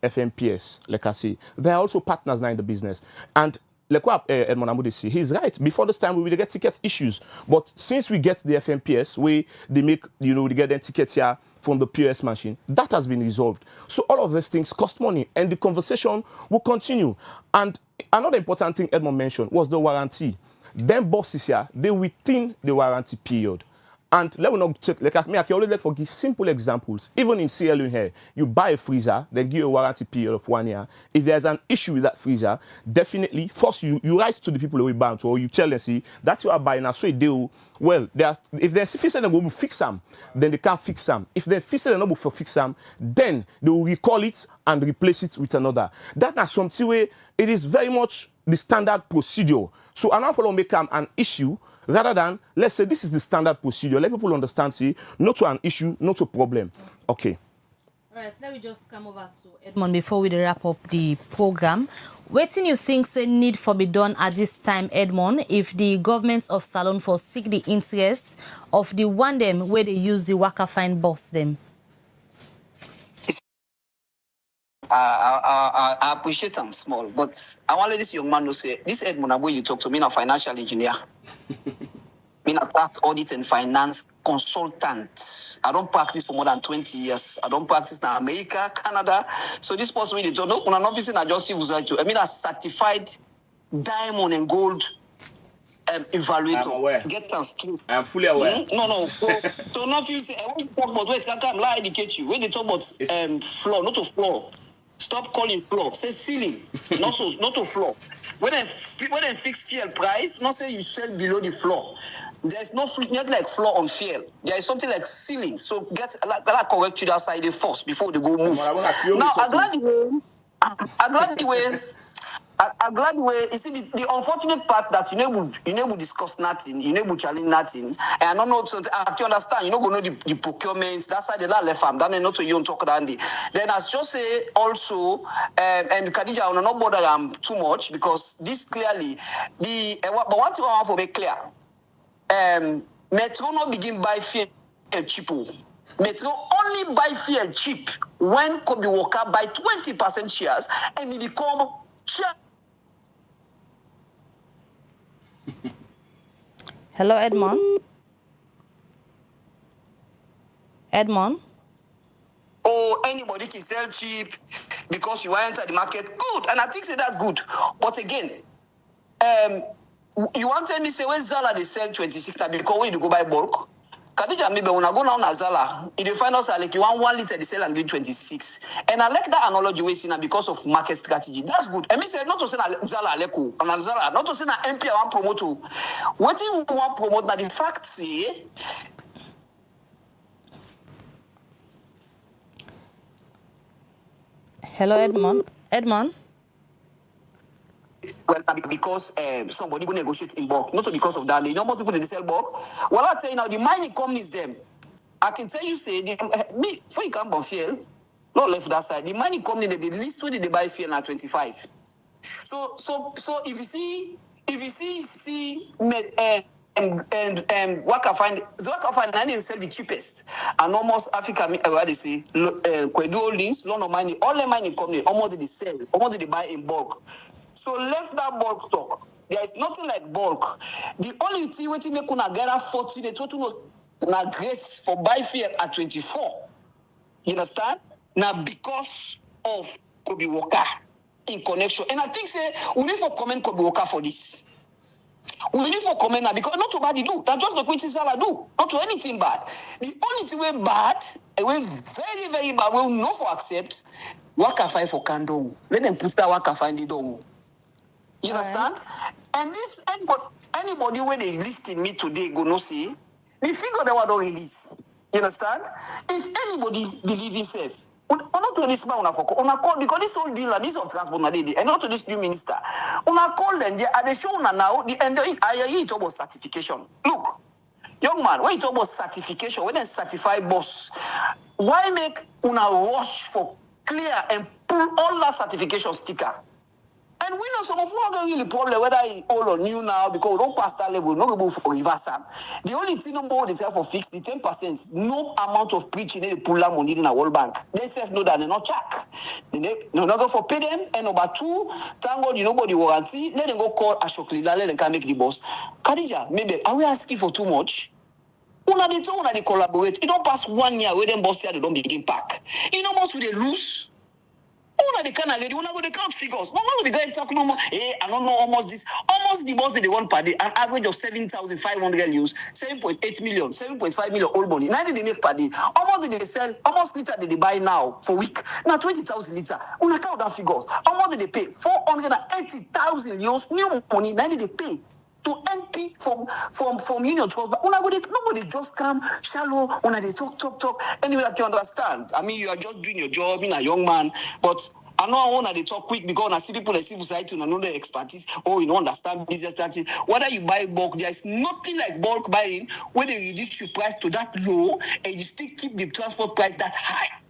L: FMPS, like I say, they are also partners now in the business. And like what Edmond Amude say, he's right. Before this time, we will get ticket issues. But since we get the FMPS, where they make, you know, they get their tickets here from the POS machine, that has been resolved. So all of these things cost money, and the conversation will continue. And another important thing Edmond mentioned was the warranty. Them buses here, they're within the warranty period. And let me not take, like I can always like give simple examples. Even in Sierra Leone here, you buy a freezer, they give you a warranty period of 1 year. If there's an issue with that freezer, definitely, first you write to the people who buy it, or you tell them, see, that you are buying, so they will, well, if they fix them, they will fix them, then they can't fix them. If they fix them, they will fix them, then they will recall it and replace it with another. That is something where it is very much the standard procedure. So I now follow make an issue, rather than, let's say, this is the standard procedure. Let people understand, see, not to an issue, not to a problem. Okay.
C: All right, let me just come over to Edmond before we wrap up the program. What do you think say need for be done at this time, Edmond, if the government of Salon for seek the interest of the one them where they use the Waka Fine bus them?
M: I appreciate them small, but I want to let this young man know say this Edmond Abu you talk to me, a financial engineer. Me a tax audit and finance consultant. I don't practice for more than 20 years. I don't practice in America, Canada. So this person really don't know. When I'm office in a justice was right to. I mean a certified diamond and gold evaluator.
L: I'm aware.
M: Get us through.
L: I'm fully aware.
M: No. So not feel say I want to talk about wait, can come lie educate you. When they talk about floor, not to floor. Stop calling floor. Say ceiling, not to floor. When I fix fuel price, not say you sell below the floor. There's no not like floor on fuel. There is something like ceiling. So get like correct you that side first before they go move. Now I'm glad the way. You see the unfortunate part that you never discuss nothing, you never challenge nothing, and I don't know. So I can understand. You know, go know the procurement. That's why they left farm. Then not to you talk about it. Then as just say also, and Khadija, I will not bother too much because this clearly but one thing I want to make clear, Metro not begin buy fuel cheapo. Metro only buy fuel cheap when Kobe Waka buy 20% shares and he become share.
C: Hello, Edmond. Edmond.
M: Oh, anybody can sell cheap because you enter the market. Good, and I think say that good. But again, you want to tell me say when Zala they sell 26 because when you go buy bulk. Khadija, maybe when I go now na Zala, if you find out like you want 1 liter they sell and do 26. And I like that analogy we see now because of market strategy. That's good. I mean say not to say na Zala Aleko, and Zala, not to say na MP I want promote. What you want promote now the fact say.
C: Hello, Edmond. Edmond.
M: Well, because somebody will negotiate in bulk, not because of that. You know more people they sell bulk. Well, I tell you now, the mining companies them. I can tell you say me before you come buy fuel, not left that side. The mining company the least way they buy fuel at 25. So if you see Waka Fine now they sell the cheapest and almost Africa what they say Kwedu Holdings, London Mining, all the mining company almost they sell, almost they buy in bulk. So left that bulk talk. There is nothing like bulk. The only thing waiting they could gather 40, they total na grace for buy fuel at 24. You understand? Now because of Kobe Waka in connection. And I think say we need to commend Kobe Waka for this. We need to comment now because not to bad do. That's just the quantity Zala do. Not to anything bad. The only thing we bad, and we very, very bad, we will not for accept Waka Fine for Kandong. Let them put that Waka Fine the dong. You understand? Right. And this anybody when they listing me today go no see the figure they were don't release. You understand? If anybody believe himself, not to this man on call because this whole deal this of transport and not to this new minister. Una call them are they show now the end I talk about certification. Look, young man, when you talk about certification, when they certify boss, why make una rush for clear and pull all that certification sticker? And we know some of us don't really problem whether it's old or new now because we don't pass that level, no go for reversal. The only thing number they tell for fixed the 10%, no amount of preaching they pull that money in a World Bank. They self know that they're not check. They not go for pay them. And number two, thank God you nobody warranty. Let them go call Ashok Lila, let them can make the boss. Khadija, maybe are we asking for too much? Una they collaborate. It don't pass 1 year where them boss here they don't begin pack. You know most we they lose. Una the kind of lady, una go the count figures. No, we go and talk no more. Hey, I don't know almost this. Almost the boss they want per day, an average of 7,500 use, 7.8 million, 7.5 million old money. 90 they make per day. Almost they sell, almost liter they buy now for week. Now 20,000 liter. Una count that figures. Almost they pay 480,000 euros new money. 90 they pay to MP from Union Trust. But nobody just come shallow. Una they talk. Anyway, I can understand. I mean, you are just doing your job, being a young man, but I know I want to talk quick because I see people in civil society and I know their expertise. Oh, you don't understand business strategy. Whether you buy bulk, there is nothing like bulk buying where they reduce your price to that low and you still keep the transport price that high.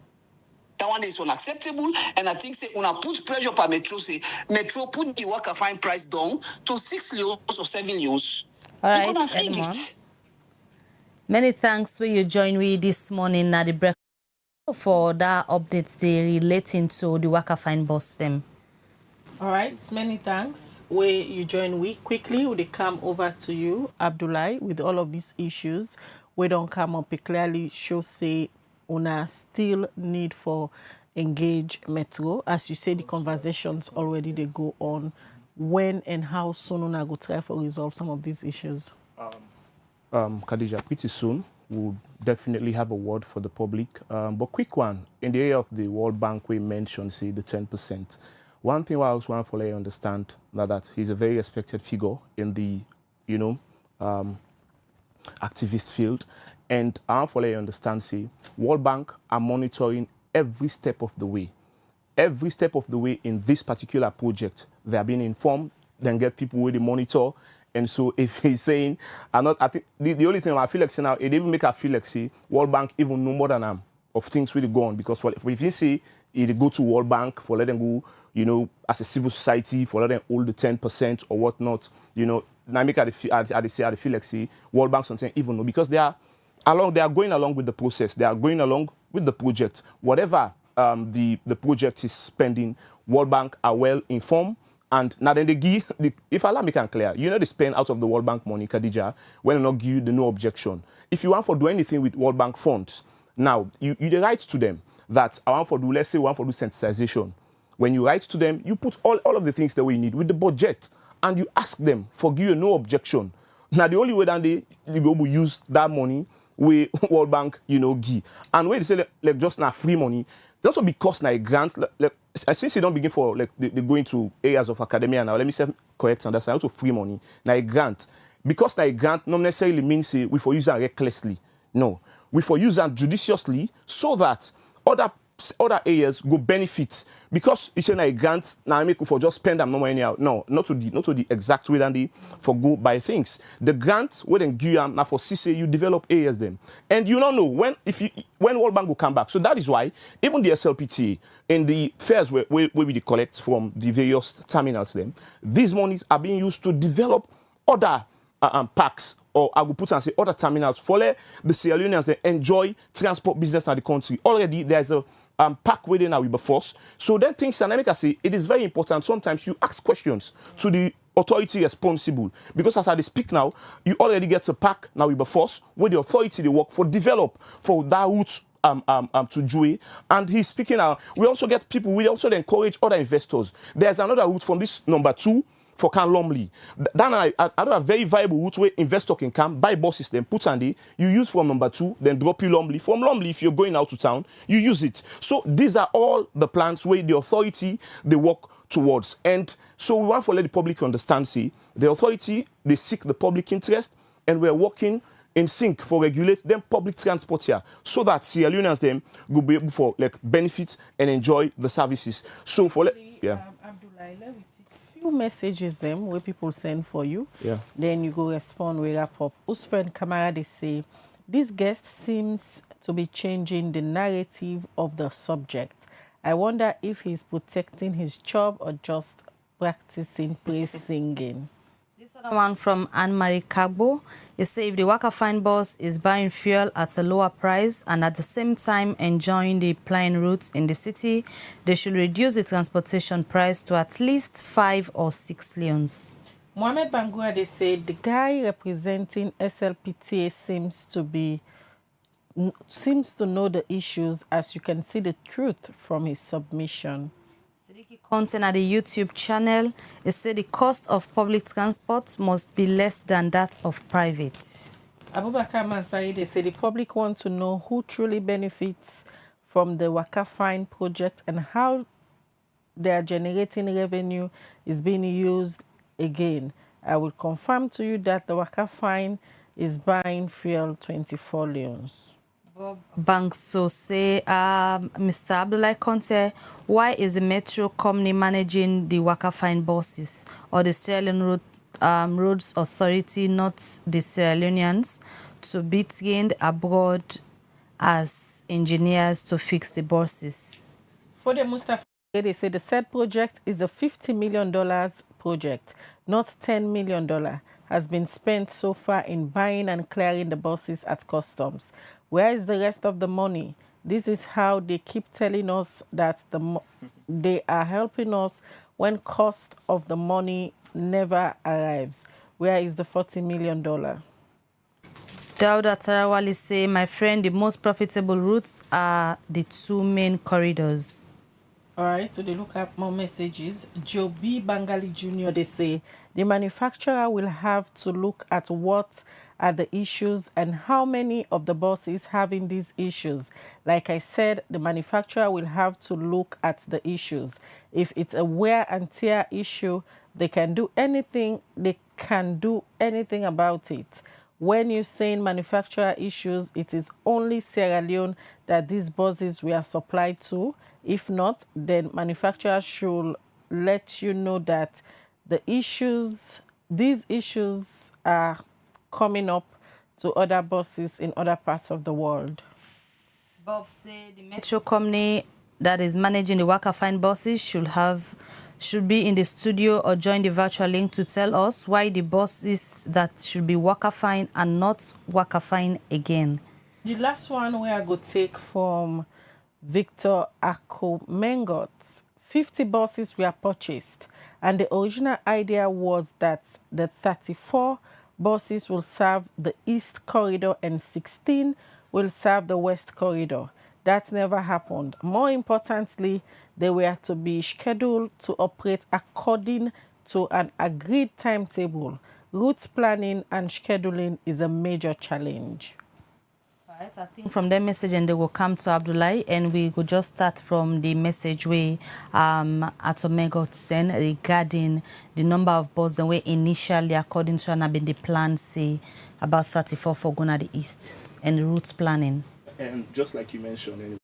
M: That one is unacceptable, and I think say una put pressure on Metro. Say Metro put the Waka Fine price down to 6 euros or 7 euros.
C: All right, Edmond. Many thanks for you join me this morning at the breakfast for that updates they relating to the Waka Fine bus them.
E: All right, many thanks. Where you join we quickly, we come over to you, Abdullah, with all of these issues. We don't come up, it clearly show say una still need for engage Metro. As you say, the conversations already they go on. When and how soon una go try for resolve some of these issues?
L: Khadija, pretty soon we'll definitely have a word for the public. But quick one, in the area of the World Bank we mentioned, say the 10%. One thing I also want to let you understand that he's a very respected figure in the, activist field. And I want to let you understand, see, World Bank are monitoring every step of the way. Every step of the way in this particular project, they are being informed, then get people with the monitor. And so if he's saying, I think the only thing I feel like now, it even make I feel like, see, World Bank even know more than of things really go on. Because if you see, it go to World Bank for letting go, as a civil society, for letting hold the 10% or whatnot, now make I feel like, see, World Bank something even know, because they are they are going along with the process. They are going along with the project. Whatever the project is spending, World Bank are well informed. And now then they give, if Allah make it clear, they spend out of the World Bank money, Khadija, when they not give you the no objection. If you want to do anything with World Bank funds, now you write to them that I want to do, let's say we want to do sensitization. When you write to them, you put all of the things that we need with the budget and you ask them for give you no objection. Now the only way that they go to use that money we World Bank, give. And when they say like just now free money, it also because now a grant, since you don't begin for they go into areas of academia now, let me say correct understand, also free money. Now a grant. Because now a grant not necessarily means we for use it recklessly. No. We for use it judiciously so that other areas go benefit. Because it's a grant now I make for just spend them no money anyhow. No, not to the exact way that they for go buy things. The grant where then give them now for CC you develop areas them. And you don't know when World Bank will come back. So that is why even the SLPTA in the fairs where we collect from the various terminals them, these monies are being used to develop other parks, or I will put and say other terminals for the Sierra Leoneans they enjoy transport business in the country. Already there's a park within now with the force. So then things dynamic I say it is very important. Sometimes you ask questions to the authority responsible. Because as I speak now, you already get a park now with the force where the authority they work for develop for that route to Jui, and he's speaking now. We also get people, we also encourage other investors. There's another route from this number 2 for Can Lumley. Then I do a very viable route where investor can come, buy buses, then put on the, you use from number 2, then drop you Lumley. From Lumley, if you're going out to town, you use it. So these are all the plans where the authority, they work towards. And so we want to let the public understand, see, the authority, they seek the public interest, and we're working in sync for regulate them public transport here so that Sierra Leoneans them will be able for benefit and enjoy the services. So for
E: Abdullah, let me take few messages them where people send for you.
L: Yeah.
E: Then you go respond, we wrap up. Usman Kamara, they say, this guest seems to be changing the narrative of the subject. I wonder if he's protecting his job or just practicing praise singing.
C: Another one from Anne-Marie Kagbo. It says if the Waka Fine bus is buying fuel at a lower price and at the same time enjoying the plying routes in the city, they should reduce the transportation price to at least 5 or 6 leons.
E: Mohamed Bangura, they say the guy representing SLPTA seems to know the issues, as you can see the truth from his submission.
C: Content at the YouTube channel, it said the cost of public transport must be less than that of private.
E: Abubakar Mansari, they say the public want to know who truly benefits from the Waka Fine project and how they are generating revenue is being used again. I will confirm to you that the Waka Fine is buying fuel 24 leons.
C: Banks so say, Mr. Abdullah Conte, why is the metro company managing the Waka Fine buses or the Sierra Leone Roads Authority, not the Sierra Leoneans, to be trained abroad as engineers to fix the buses?
E: For the Mustafa, they say the said project is a $50 million project, not $10 million, has been spent so far in buying and clearing the buses at customs. Where is the rest of the money? This is how they keep telling us that they are helping us when cost of the money never arrives. Where is the $40 million?
C: Dauda Tarawali say, my friend, the most profitable routes are the 2 main corridors.
E: All right, so they look at more messages. Joe B. Bangali Jr., they say, the manufacturer will have to look at what are the issues and how many of the buses having these issues. Like I said, the manufacturer will have to look at the issues. If it's a wear and tear issue, they can do anything about it. When you're saying manufacturer issues, it is only Sierra Leone that these buses were supplied to. If not, then manufacturer should let you know that these issues are coming up to other buses in other parts of the world.
C: Bob said the metro company that is managing the Waka Fine buses should be in the studio or join the virtual link to tell us why the buses that should be Waka Fine are not Waka Fine again.
E: The last one where I go take from Victor Akomengot. 50 buses were purchased, and the original idea was that the 34 buses will serve the East Corridor and 16 will serve the West Corridor. That never happened. More importantly, they were to be scheduled to operate according to an agreed timetable. Route planning and scheduling is a major challenge.
C: Right, I think from that message and they will come to Abdullahi, and we could just start from the message where Atomegot sent regarding the number of buses and where initially according to an the plan say about 34 for Gona the East and the route planning.
L: And just like you mentioned,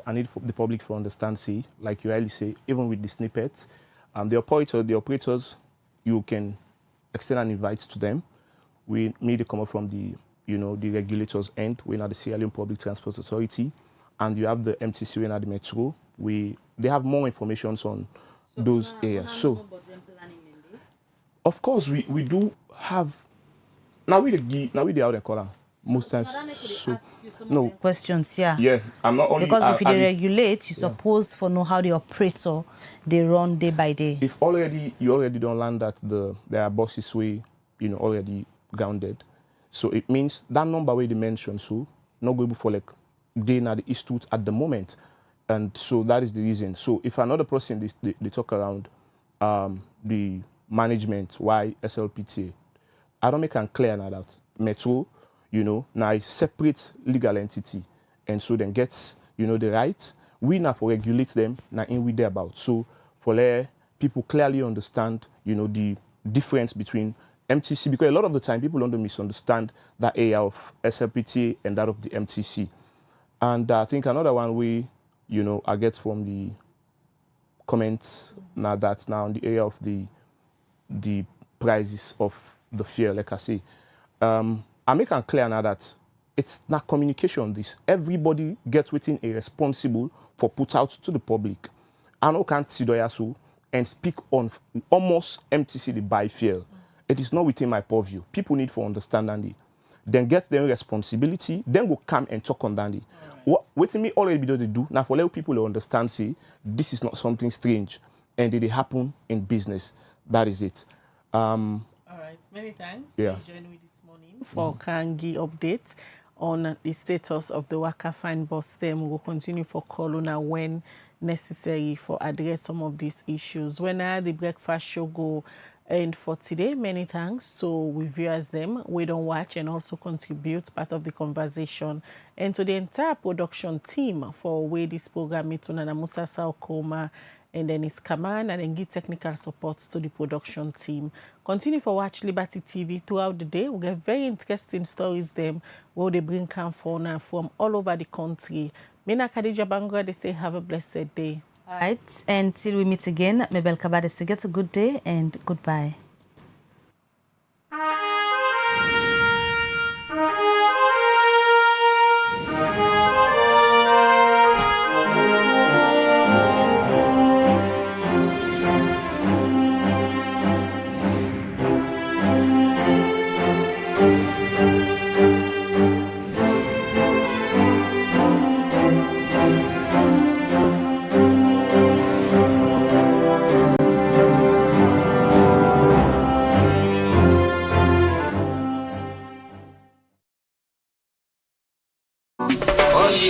L: I need the public to understand, see, like you rightly say, even with the snippets, the operators, you can extend an invite to them. We need to come up from the the regulators end. We're not the Sierra Leone Public Transport Authority, and you have the MTC, we're not the Metro. They have more information on those areas. So, of course, we do have. Now we the out color most times. So, no
C: questions, yeah.
L: Yeah, I'm not only
C: because if you regulate, you suppose for know how the operator they run day by day.
L: If you already don't land that there are buses way already grounded. So it means that number we mentioned, so not going for like day na the East route at the moment. And so that is the reason. So if another person they talk around the management, why SLPTA, I don't make it clear now that Metro, now a separate legal entity. And so then gets, the right. We now for regulate them, now in with about. So for let people clearly understand, the difference between MTC, because a lot of the time people don't misunderstand that area of SLPTA and that of the MTC. And I think another one we, I get from the comments now that's now in the area of the prices of the fare, like I say. I make it clear now that it's not communication this. Everybody gets within a responsible for put out to the public. I no can't sit there so and speak on almost MTC the buy fare. It is not within my purview. People need for understanding. Then get their responsibility. Then go come and talk on that. What me already be to do now for let people to understand. Say this is not something strange, and it happen in business. That is it.
E: All right. Many thanks.
L: Yeah.
E: For joining me this morning for Kangi update on the status of the Waka Fine Bus system. We will continue for Colonna when necessary for address some of these issues. When the breakfast show go. And for today, many thanks to we viewers them, we don't watch and also contribute part of the conversation. And to the entire production team for where this program is to Nana Musa Saokoma and then his command and then give technical support to the production team. Continue for watch Liberty TV throughout the day. We get very interesting stories them where they bring Camphona from all over the country. Mina Khadija Bangura, they say have a blessed day.
C: All right, until we meet again, Mabel Kabade, so get a good day and goodbye.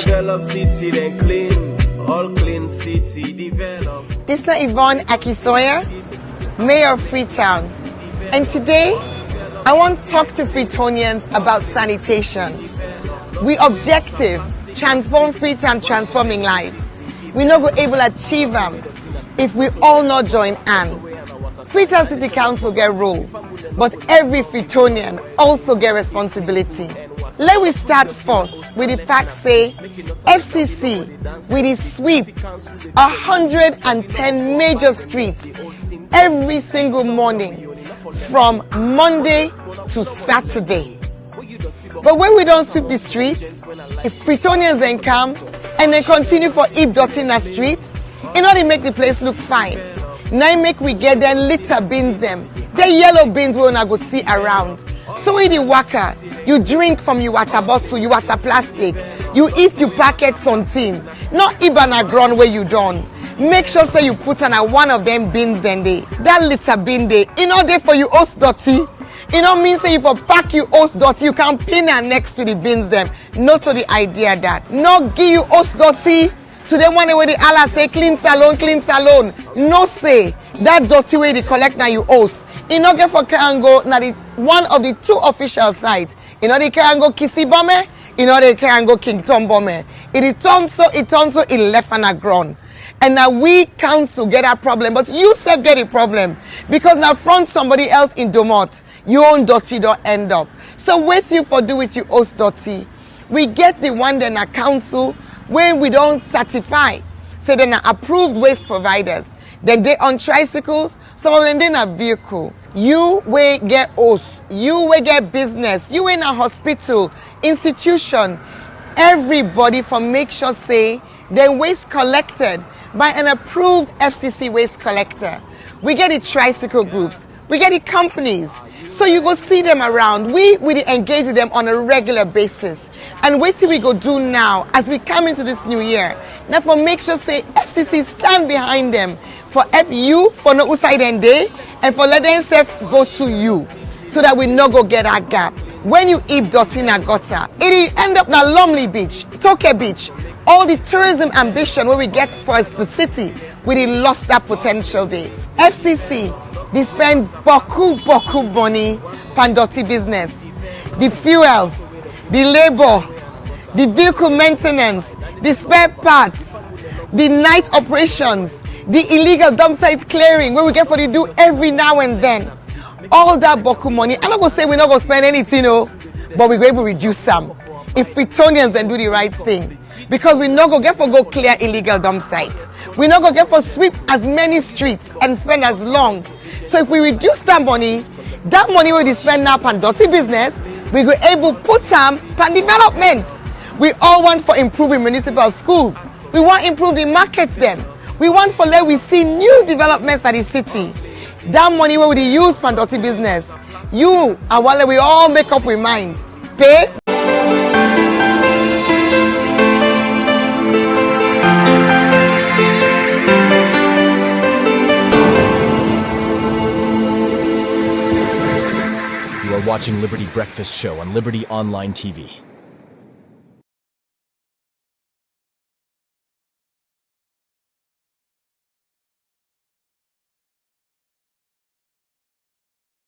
N: Develop city, then clean, all clean city, develop.
O: This is Yvonne Akisoya, Mayor of Freetown. And today, I want to talk to Freetonians about sanitation. We objective, transform Freetown, transforming lives. We not go able to achieve them if we all not join hands. Freetown City Council get role, but every Freetonian also get responsibility. Let we start first with the fact say FCC with the sweep 110 major streets every single morning from Monday to Saturday. But when we don't sweep the streets, if Freetonians then come and they continue for heap dirty in the street, in order to make the place look fine. Now make we get them litter bins them. The yellow bins we wanna go see around. So in the Waka, You drink from your water bottle, your water plastic. You eat your packet something. Not even a ground where you done. Make sure say you put on one of them bins then they. That litter bin they. You know they for you host dirty. You know mean say if you pack you host dirty, you can pin her next to the bins them. Not to the idea that. Not give you host dirty to them one way the Allah say clean salon, clean salon. No say that dirty way they collect now you host. You know get for can go now the one of the two official sites. You know they can go Kissy Bomber, you know they can go King Tom Bomber. It turns so it left on a ground. And now we council get a problem, but you self get a problem because now front somebody else in Domot, your own dirty don't end up. So wait you for do with you host dirty. We get the one then a council where we don't certify, say they're not approved waste providers. Then they on tricycles, some of them they not vehicle. You will get host, you will get business, you in a hospital, institution, everybody for make sure say their waste collected by an approved FCC waste collector. We get the tricycle groups, we get the companies. So you go see them around. We engage with them on a regular basis. And wait till we go do now as we come into this new year. Now for make sure say FCC stand behind them for you for no outside and day and for let them self go to you so that we no go get a gap. When you eat dirty in a gutter, it end up na Lumley Beach, Toke Beach. All the tourism ambition where we get for the city, we lost that potential there. FCC, they spend boku money on dirty business. The fuel, the labor, the vehicle maintenance, the spare parts, the night operations, the illegal dump site clearing where we get for the do every now and then. All that boku money, I'm not going to say we're not going to spend anything, no, but we're going to reduce some. If Freetonians then do the right thing. Because we not go get for go clear illegal dump sites. We not go get for sweep as many streets and spend as long. So if we reduce that money we spend now on dirty business, we go able put some on development. We all want for improving municipal schools. We want to improve the markets them. We want for let we see new developments at the city. That money we use for dirty business. You and while we all make up we mind. Pay.
A: You are watching Liberty Breakfast Show on Liberty Online TV.